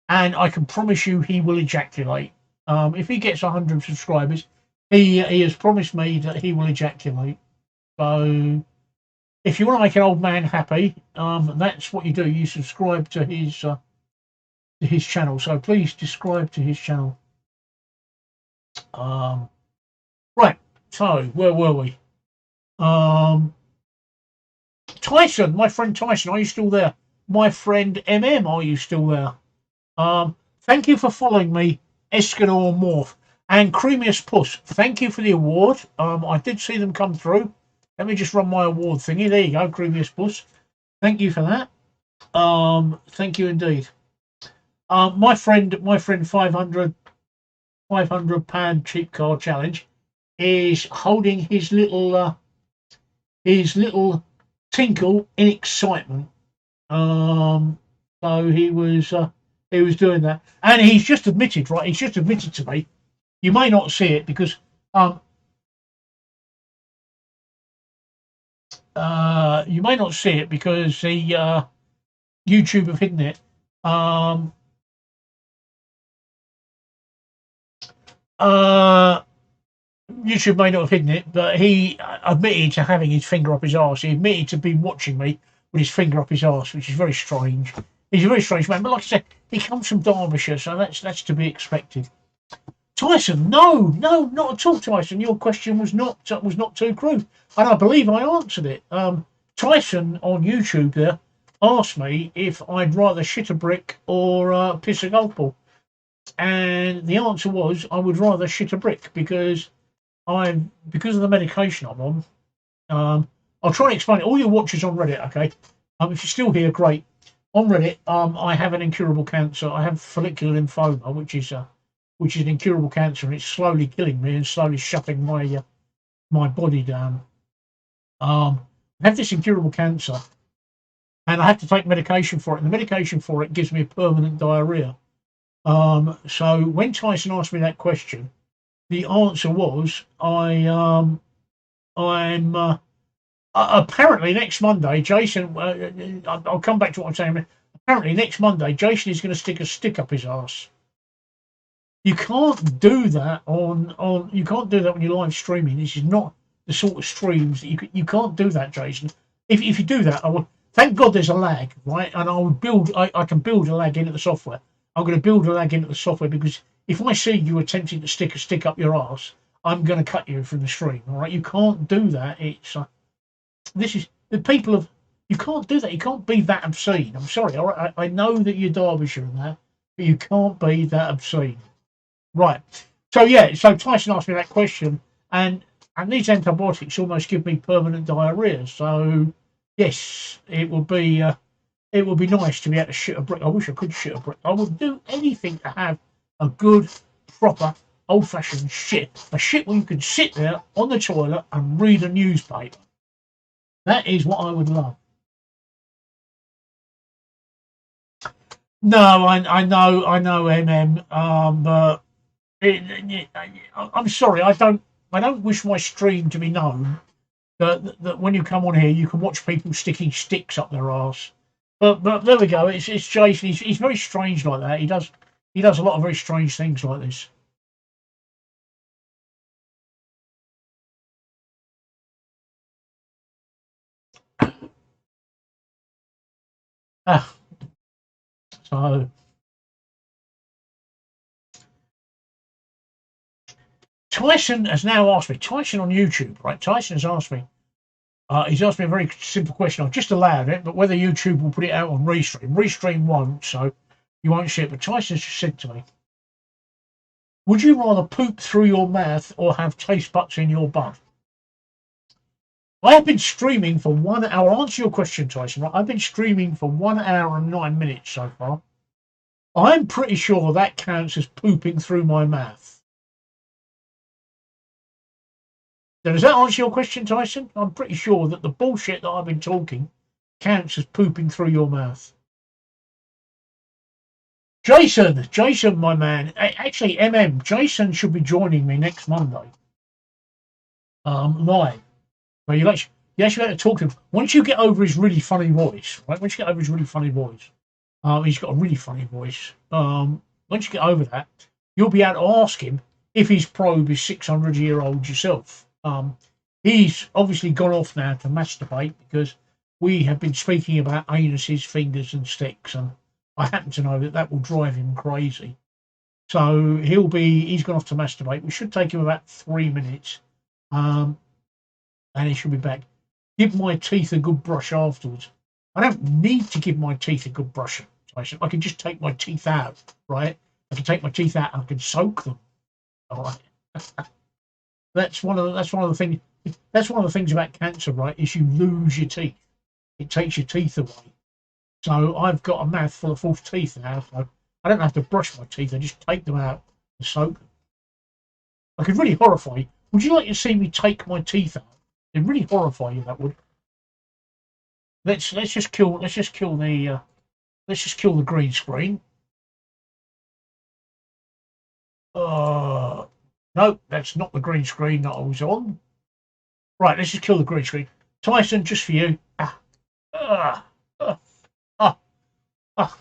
And I can promise you he will ejaculate. If he gets 100 subscribers, he has promised me that he will ejaculate. So if you want to make an old man happy, that's what you do. You subscribe to his channel. So please subscribe to his channel. Right. So where were we? Tyson, my friend Tyson, are you still there? My friend MM, are you still there? Thank you for following me, Escanor Morph and Creamiest Puss. Thank you for the award. I did see them come through. Let me just run my award thingy. There you go, Creamiest Puss. Thank you for that. Thank you indeed. My friend 500 £500 cheap car challenge is holding his little tinkle in excitement. So he was doing that, and he's just admitted, right? He's just admitted to me. You may not see it because um you may not see it because the YouTube have hidden it. Um uh YouTube may not have hidden it, but he admitted to having his finger up his arse. He admitted to be watching me with his finger up his arse, which is very strange. He's a very strange man, but like I said, he comes from Derbyshire, so that's to be expected. Tyson, no, not at all, Tyson. Your question was not too crude, and I believe I answered it. Tyson on YouTube there asked me if I'd rather shit a brick or piss a golf ball, and the answer was I would rather shit a brick because because of the medication I'm on. I'll try and explain it. All your watchers on Reddit, okay? If you're still here, great. On Reddit, I have an incurable cancer. I have follicular lymphoma, which is an incurable cancer, and it's slowly killing me and slowly shutting my body down. I have this incurable cancer, and I have to take medication for it. And the medication for it gives me a permanent diarrhea. So when Tyson asked me that question, the answer was I'm apparently next Monday, Jason. I'll come back to what I'm saying. Apparently next Monday, Jason is going to stick a stick up his arse. You can't do that on. You can't do that when you're live streaming. This is not the sort of streams that you can't do that, Jason. If you do that, I will. Thank God there's a lag, right? And I will build. I can build a lag into the software. I'm going to build a lag into the software because if I see you attempting to stick a stick up your arse, I'm going to cut you from the stream. All right, you can't do that. It's this is the people of. You can't do that. You can't be that obscene. I'm sorry. All right, I know that you're Derbyshire and that, but you can't be that obscene. Right. So yeah. So Tyson asked me that question, and these antibiotics almost give me permanent diarrhea. So yes, it would be nice to be able to shit a brick. I wish I could shit a brick. I would do anything to have a good, proper, old-fashioned shit. A shit where you can sit there on the toilet and read a newspaper. That is what I would love. No, I know, MM. But I'm sorry, I don't wish my stream to be known that when you come on here, you can watch people sticking sticks up their arse. But there we go. It's Jason. He's very strange like that. He does a lot of very strange things like this. Ah, so Tyson has now asked me. Tyson on YouTube, right? Tyson has asked me. He's asked me a very simple question. I've just allowed it, but whether YouTube will put it out on Restream. Restream won't, so you won't see it. But Tyson's just said to me, would you rather poop through your mouth or have taste buds in your butt? I have been streaming for 1 hour. I'll answer your question, Tyson. Right? I've been streaming for 1 hour and 9 minutes so far. I'm pretty sure that counts as pooping through my mouth. Now, does that answer your question, Tyson? I'm pretty sure that the bullshit that I've been talking counts as pooping through your mouth. Jason, my man. Actually, Jason should be joining me next Monday. Live. Well, you actually have to talk to him. Once you get over his really funny voice, right? Once you get over his really funny voice, he's got a really funny voice. Once you get over that, you'll be able to ask him if his probe is 600-year-old yourself. He's obviously gone off now to masturbate because we have been speaking about anuses, fingers, and sticks, and I happen to know that will drive him crazy. So he's gone off to masturbate. We should take him about 3 minutes, and he should be back. Give my teeth a good brush afterwards. I don't need to give my teeth a good brush. I can just take my teeth out, right? I can take my teeth out and I can soak them. All right. That's one of the things. That's one of the things about cancer, right? Is you lose your teeth. It takes your teeth away. So I've got a mouth full of false teeth now. So I don't have to brush my teeth. I just take them out and soak them. I could really horrify you. Would you like to see me take my teeth out? It'd really horrify you. That would. Let's just kill the Let's just kill the green screen. No, that's not the green screen that I was on. Right, let's just kill the green screen. Tyson, just for you. There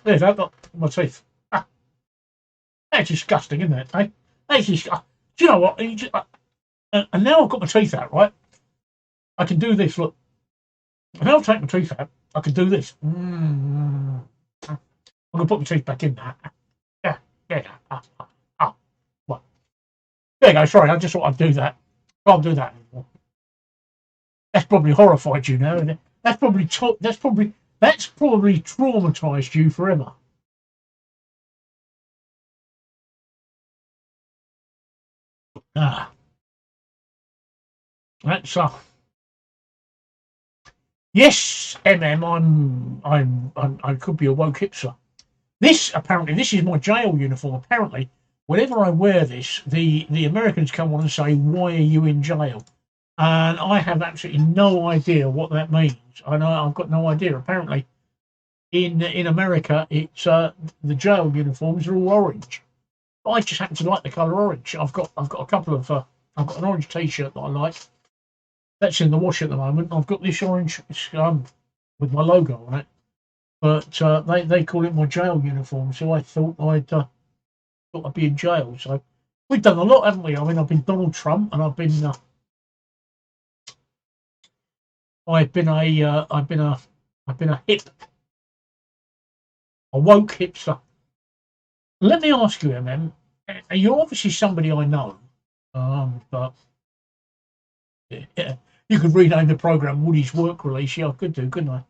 you go. My teeth. That's disgusting, isn't it? Eh? That's disgusting. Do you know what? And now I've got my teeth out, right? I can do this. Look. And I'll take my teeth out. I can do this. I'm going to put my teeth back in there. Yeah. Well, there you go. Sorry, I just thought I'd do that. Can't do that anymore. That's probably horrified you now, isn't it? That's probably traumatized you forever. That's yes, I could be a woke hipster. This is my jail uniform. Apparently, whenever I wear this, the Americans come on and say, "Why are you in jail?" And I have absolutely no idea what that means. I've got no idea. Apparently, in America, it's the jail uniforms are all orange. I just happen to like the colour orange. I've got a couple of I've got an orange T-shirt that I like. That's in the wash at the moment. I've got this orange with my logo on it, but they call it my jail uniform. So I thought I'd be in jail. So we've done a lot, haven't we? I mean, I've been Donald Trump, and I've been a woke hipster. Let me ask you, you're obviously somebody I know, but yeah, you could rename the program Woody's Work Release. Yeah, I could do, couldn't I?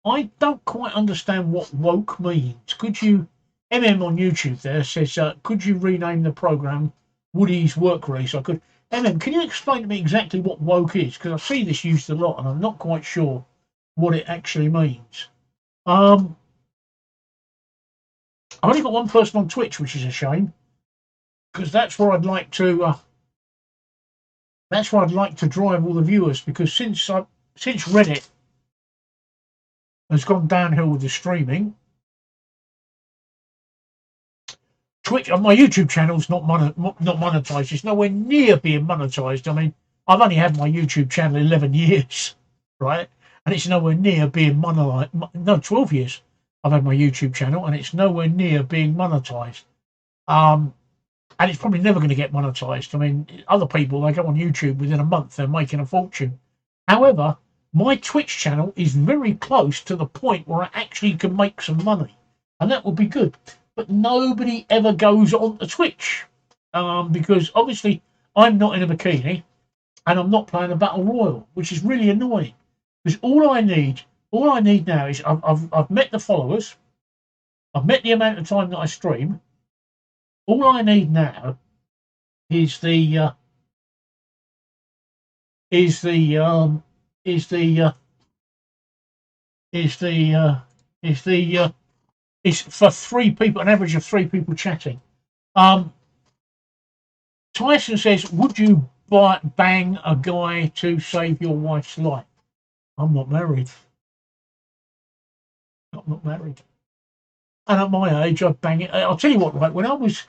I don't quite understand what woke means. Could you, on YouTube there says, could you rename the program Woody's Work Release? I could. Can you explain to me exactly what woke is? Because I see this used a lot, and I'm not quite sure what it actually means. I've only got one person on Twitch, which is a shame, because that's where I'd like to. That's where I'd like to drive all the viewers, because since Reddit has gone downhill with the streaming, Twitch, my YouTube channel's not monetized. It's nowhere near being monetized. I mean, I've only had my YouTube channel 11 years, right? And it's nowhere near being monetized. No, 12 years I've had my YouTube channel, and it's nowhere near being monetized. And it's probably never going to get monetized. I mean, other people, they go on YouTube within a month, they're making a fortune. However, my Twitch channel is very close to the point where I actually can make some money, and that would be good. But nobody ever goes on to Twitch, because obviously I'm not in a bikini and I'm not playing a battle royal, which is really annoying. Because all I need now is I've met the followers, I've met the amount of time that I stream. All I need now is for 3 people, an average of 3 people chatting. Tyson says, would you bang a guy to save your wife's life? I'm not married. And at my age, I'd bang it. I'll tell you what, right, when I was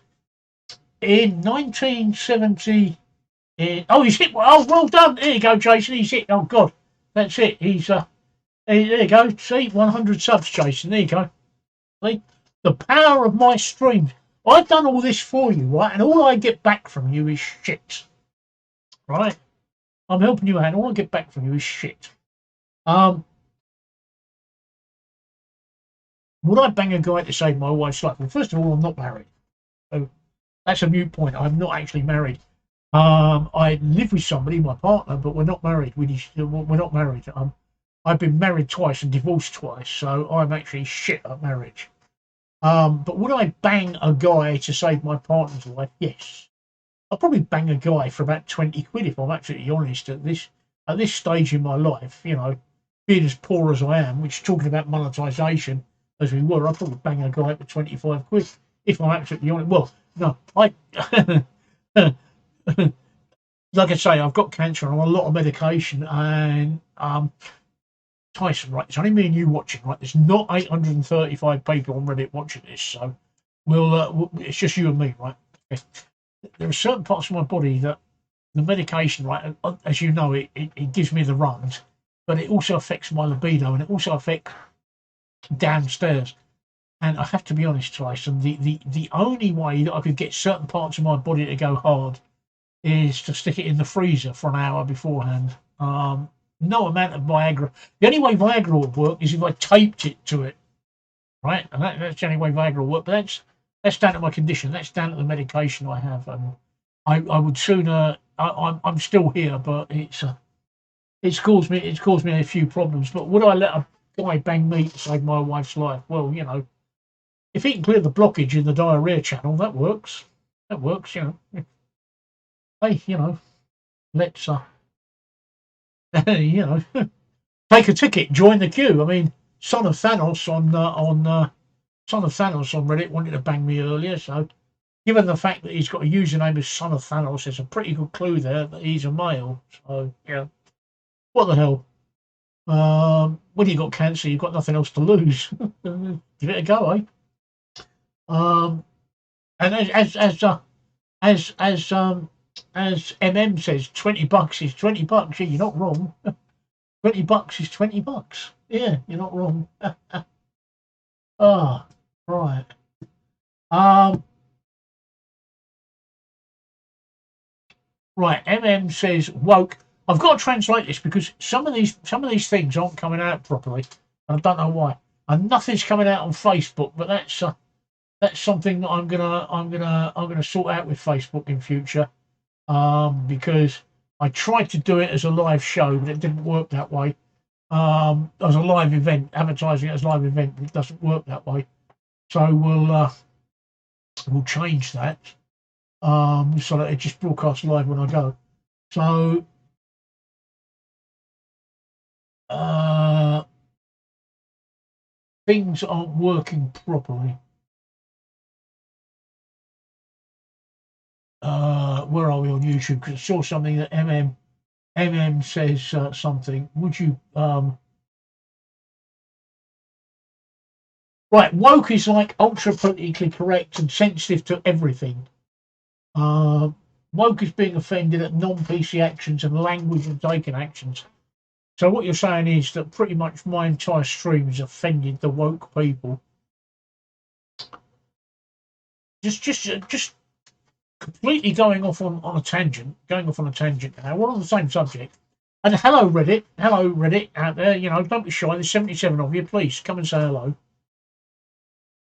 in 1970, he's hit. Oh, well done. There you go, Jason. He's hit. Oh, God. That's it. He's, there you go. See, 100 subs, Jason. There you go. See? The power of my stream. I've done all this for you, right? And all I get back from you is shit. Right? I'm helping you out. All I get back from you is shit. Would I bang a guy to save my wife's life? Well, first of all, I'm not married. So that's a moot point. I'm not actually married. I live with somebody, my partner, but we're not married. We're not married. I've been married twice and divorced twice, so I'm actually shit at marriage. But would I bang a guy to save my partner's life? Yes. I'll probably bang a guy for about 20 quid if I'm absolutely honest at this stage in my life, you know, being as poor as I am, which talking about monetisation as we were, I'd probably bang a guy for 25 quid if I'm absolutely honest. Well, no, like I say, I've got cancer and I'm on a lot of medication, and Tyson, right? It's only me and you watching, right? There's not 835 people on Reddit watching this, so it's just you and me, right? Okay. There are certain parts of my body that the medication, right? As you know, it gives me the runs, but it also affects my libido, and it also affects downstairs. And I have to be honest, Tyson, the only way that I could get certain parts of my body to go hard is to stick it in the freezer for an hour beforehand. No amount of Viagra. The only way Viagra would work is if I taped it to it, right? And that's the only way Viagra will work. But that's down to my condition. That's down to the medication I have. And I would sooner. I'm still here, but it's caused me a few problems. But would I let a guy bang me to save my wife's life? Well, if he can clear the blockage in the diarrhea channel, that works. That works, Hey, let's take a ticket, join the queue. I mean, Son of Thanos on Reddit wanted to bang me earlier, so given the fact that he's got a username as Son of Thanos, there's a pretty good clue there that he's a male. So what the hell? When you got cancer, you've got nothing else to lose. Give it a go, eh? And as MM says, $20 is $20. Yeah, you're not wrong. $20 is $20. Yeah, you're not wrong. Right. Right. MM says woke. I've got to translate this because some of these things aren't coming out properly. I don't know why. And nothing's coming out on Facebook, but that's something that I'm gonna sort out with Facebook in future. Because I tried to do it as a live show, but it didn't work that way. As a live event, advertising it as a live event, it doesn't work that way. So we'll change that so that it just broadcasts live when I go. So things aren't working properly. Where are we on YouTube? Because I saw something that MM says something. Would you right? Woke is like ultra politically correct and sensitive to everything. Woke is being offended at non-PC actions and language and taken actions. So what you're saying is that pretty much my entire stream has offended the woke people. Just completely going off on a tangent. Now we're on the same subject. And hello Reddit out there. Don't be shy. There's 77 of you. Please come and say hello.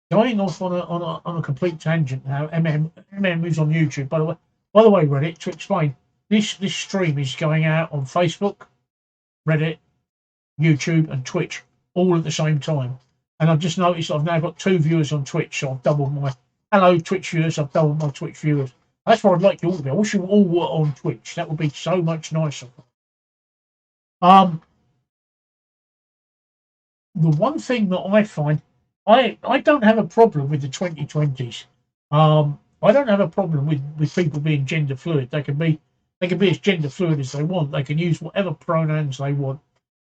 Going off on a complete tangent now. MM is on YouTube. By the way, Reddit, to explain, this stream is going out on Facebook, Reddit, YouTube, and Twitch all at the same time. And I've just noticed I've now got 2 viewers on Twitch, so I've doubled my Twitch viewers. I've doubled my Twitch viewers. That's what I'd like you all to be. I wish you all were on Twitch. That would be so much nicer. The one thing that I find, I don't have a problem with the 2020s. I don't have a problem with people being gender fluid. They can be as gender fluid as they want. They can use whatever pronouns they want.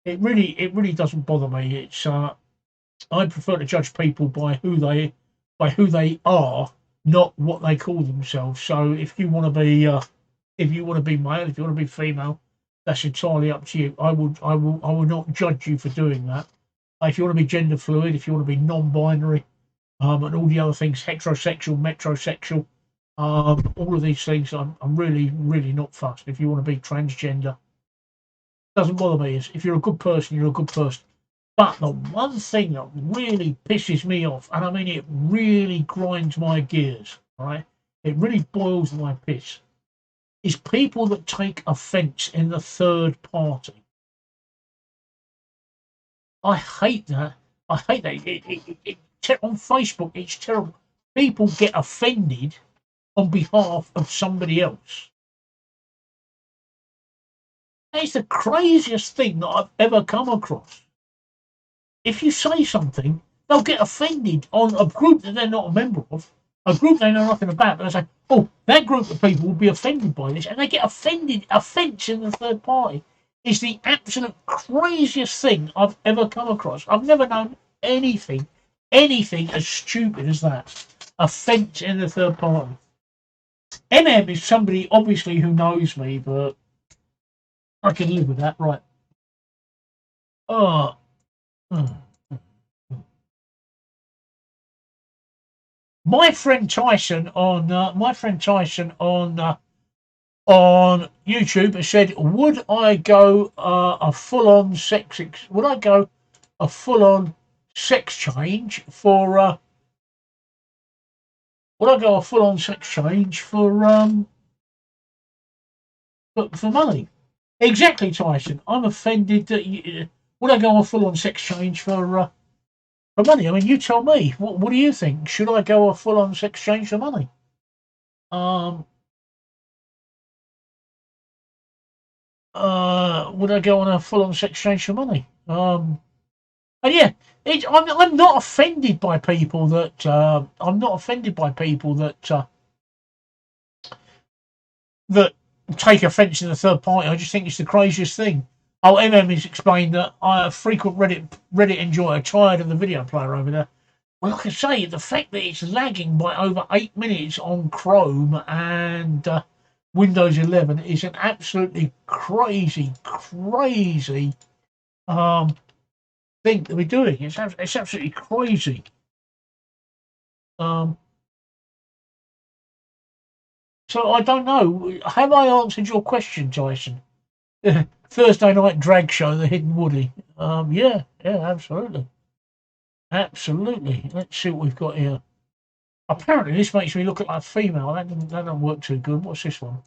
It really doesn't bother me. It's I prefer to judge people by who they are, not what they call themselves. So if you want to be male, if you want to be female, that's entirely up to you. I will not judge you for doing that. If you want to be gender fluid, if you want to be non-binary, and all the other things, heterosexual, metrosexual, all of these things, I'm really not fussed. If you want to be transgender, doesn't bother me. If you're a good person, you're a good person. But the one thing that really pisses me off, and I mean it really grinds my gears, right? It really boils my piss, is people that take offence in the third party. I hate that. On Facebook, it's terrible. People get offended on behalf of somebody else. It's the craziest thing that I've ever come across. If you say something, they'll get offended on a group that they're not a member of, a group they know nothing about, but they say, oh, that group of people will be offended by this, and they get offended, offence in the third party. is the absolute craziest thing I've ever come across. I've never known anything as stupid as that. A fence in the third party. is somebody obviously who knows me, but I can live with that, right? Oh, my friend Tyson on on YouTube has said, would I go a full on would I go a full on sex change for would I go a full on sex change for money? Exactly, Tyson. I'm offended that would I go a full on sex change for money? I mean, you tell me. What do you think? Should I go a full on sex change for money? Um, would I go on a full on sex change for money? And yeah, I'm not offended by people that that take offence in the third party. I just think it's the craziest thing. Oh, has explained that I a frequent Reddit enjoyer, tired of the video player over there. Well, like I say, the fact that it's lagging by over 8 minutes on Chrome and Windows 11 is an absolutely crazy thing that we're doing. It's absolutely crazy. So I don't know. Have I answered your question, Tyson? Thursday night drag show, the Hidden Woody. Yeah, absolutely. Absolutely. Let's see what we've got here. Apparently, this makes me look like a female. That doesn't work too good. What's this one?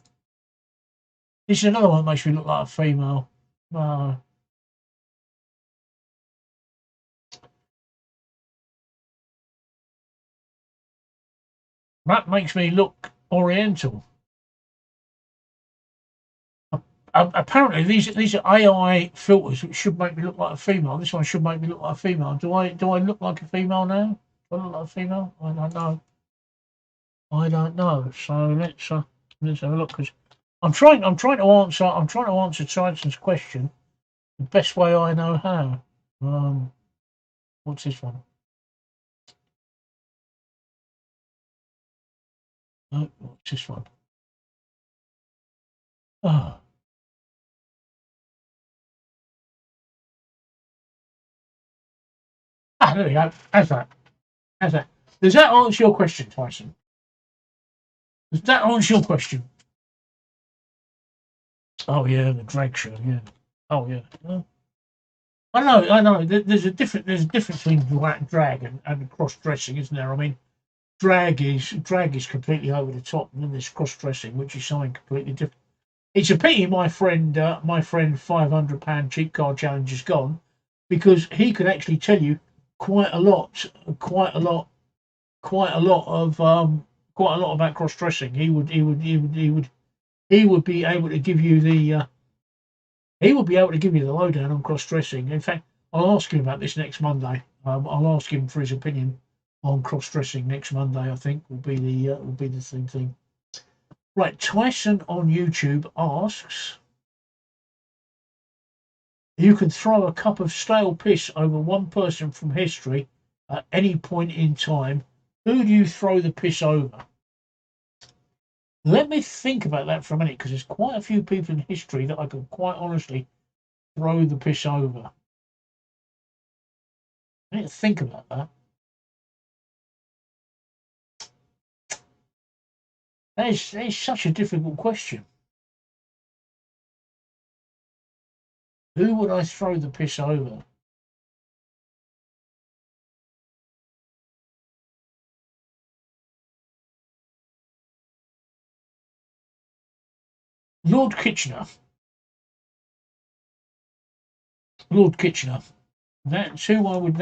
This is another one that makes me look like a female. That makes me look Oriental. Apparently, these are AI filters which should make me look like a female. This one should make me look like a female. Do I look like a female now? Do I look like a female? I don't know. So let's have a look because I'm trying to answer Tyson's question the best way I know how. What's this one? Oh, what's this one? Oh. There we go. How's that? Does that answer your question, Tyson? Does that answer your question? Oh yeah, the drag show. Yeah. Oh yeah. I know. There's a difference between drag and cross dressing, isn't there? I mean, drag is completely over the top, and then there's cross dressing, which is something completely different. It's a pity my friend £500 cheap car challenge is gone, because he could actually tell you quite a lot about cross dressing. He would be able to give you the lowdown on cross dressing. In fact, I'll ask him about this next Monday. I'll ask him for his opinion on cross dressing next Monday. I think will be the same thing. Right, Tyson on YouTube asks, you can throw a cup of stale piss over one person from history at any point in time. Who do you throw the piss over? Let me think about that for a minute, because there's quite a few people in history that I could quite honestly throw the piss over. I need to think about that. That is such a difficult question. Who would I throw the piss over? Lord Kitchener. Lord Kitchener. That's who I would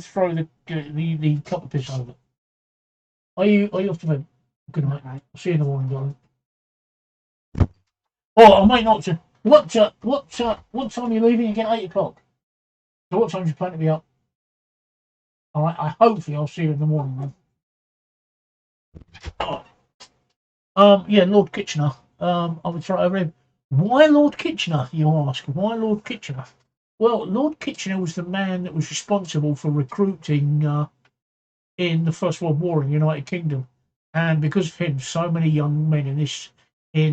throw the cup of piss over. Are you off to bed? Good night, mate. I'll see you in the morning, darling. Oh, I might not. What time are you leaving again? 8 o'clock. So what time do you plan to be up? All right. Hopefully I'll see you in the morning then. Oh. Yeah, Lord Kitchener. I would throw it over him. Why Lord Kitchener, you ask? Why Lord Kitchener? Well, Lord Kitchener was the man that was responsible for recruiting in the First World War in the United Kingdom, and because of him, so many young men in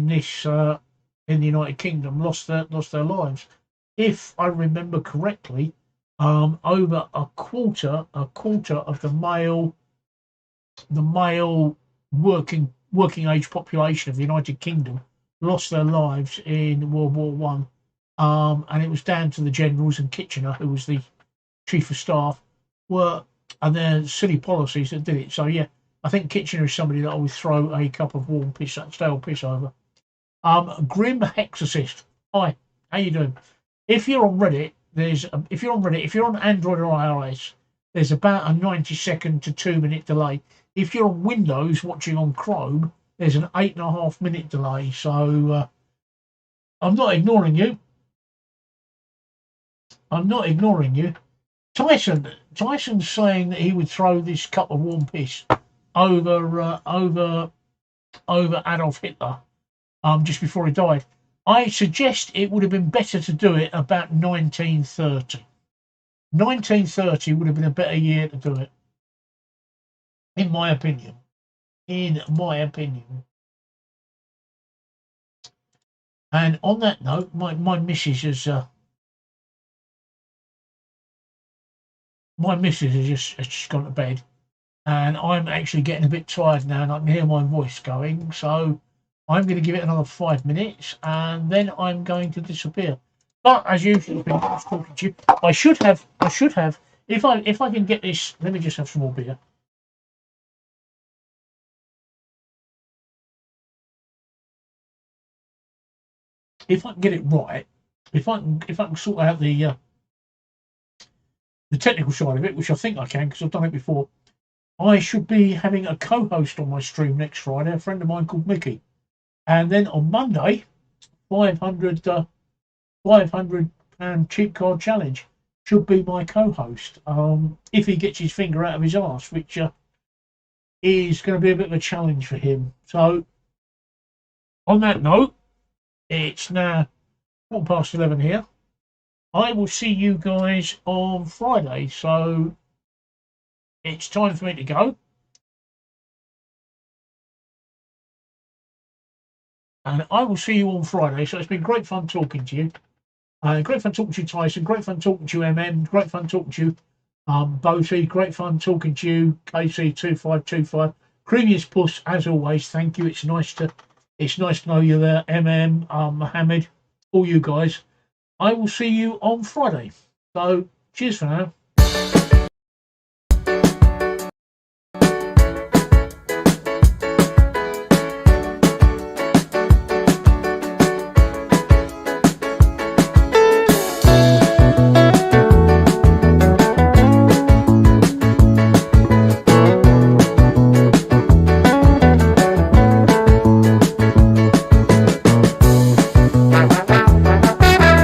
the United Kingdom lost their lives. If I remember correctly, over a quarter of the male working age population of the United Kingdom lost their lives in World War One, and it was down to the generals and Kitchener, who was the chief of staff, were and their silly policies that did it. So yeah, I think Kitchener is somebody that I would throw a cup of warm piss, stale piss over. Grim Hexorcist. Hi, how you doing? If you're on Reddit, if you're on Android or iOS, there's about a 90-second to 2 minute delay. If you're on Windows watching on Chrome, there's an 8.5 minute delay. So I'm not ignoring you. I'm not ignoring you. Tyson's saying that he would throw this cup of warm piss over Adolf Hitler just before he died. I suggest it would have been better to do it about 1930. 1930 would have been a better year to do it, in my opinion. In my opinion. And on that note, my missus has just gone to bed, and I'm actually getting a bit tired now, and I can hear my voice going. So I'm going to give it another 5 minutes, and then I'm going to disappear. But as usual, I've been talking to you. I should have. If I can get this, let me just have some more beer. If I can get it right, if I can sort out the technical side of it, which I think I can because I've done it before, I should be having a co-host on my stream next Friday, a friend of mine called Mickey, and then on Monday, 500 £500 cheap card challenge should be my co-host. If he gets his finger out of his arse, which is going to be a bit of a challenge for him. So, on that note, it's now 11:15 here. I will see you guys on Friday. So, it's time for me to go. And I will see you on Friday. So, it's been great fun talking to you. Great fun talking to you, Tyson. Great fun talking to you, MM. Great fun talking to you, Boaty. Great fun talking to you, KC2525. Creamiest puss, as always. Thank you. It's nice to know you're there, MM, Mohammed, all you guys. I will see you on Friday. So cheers for now.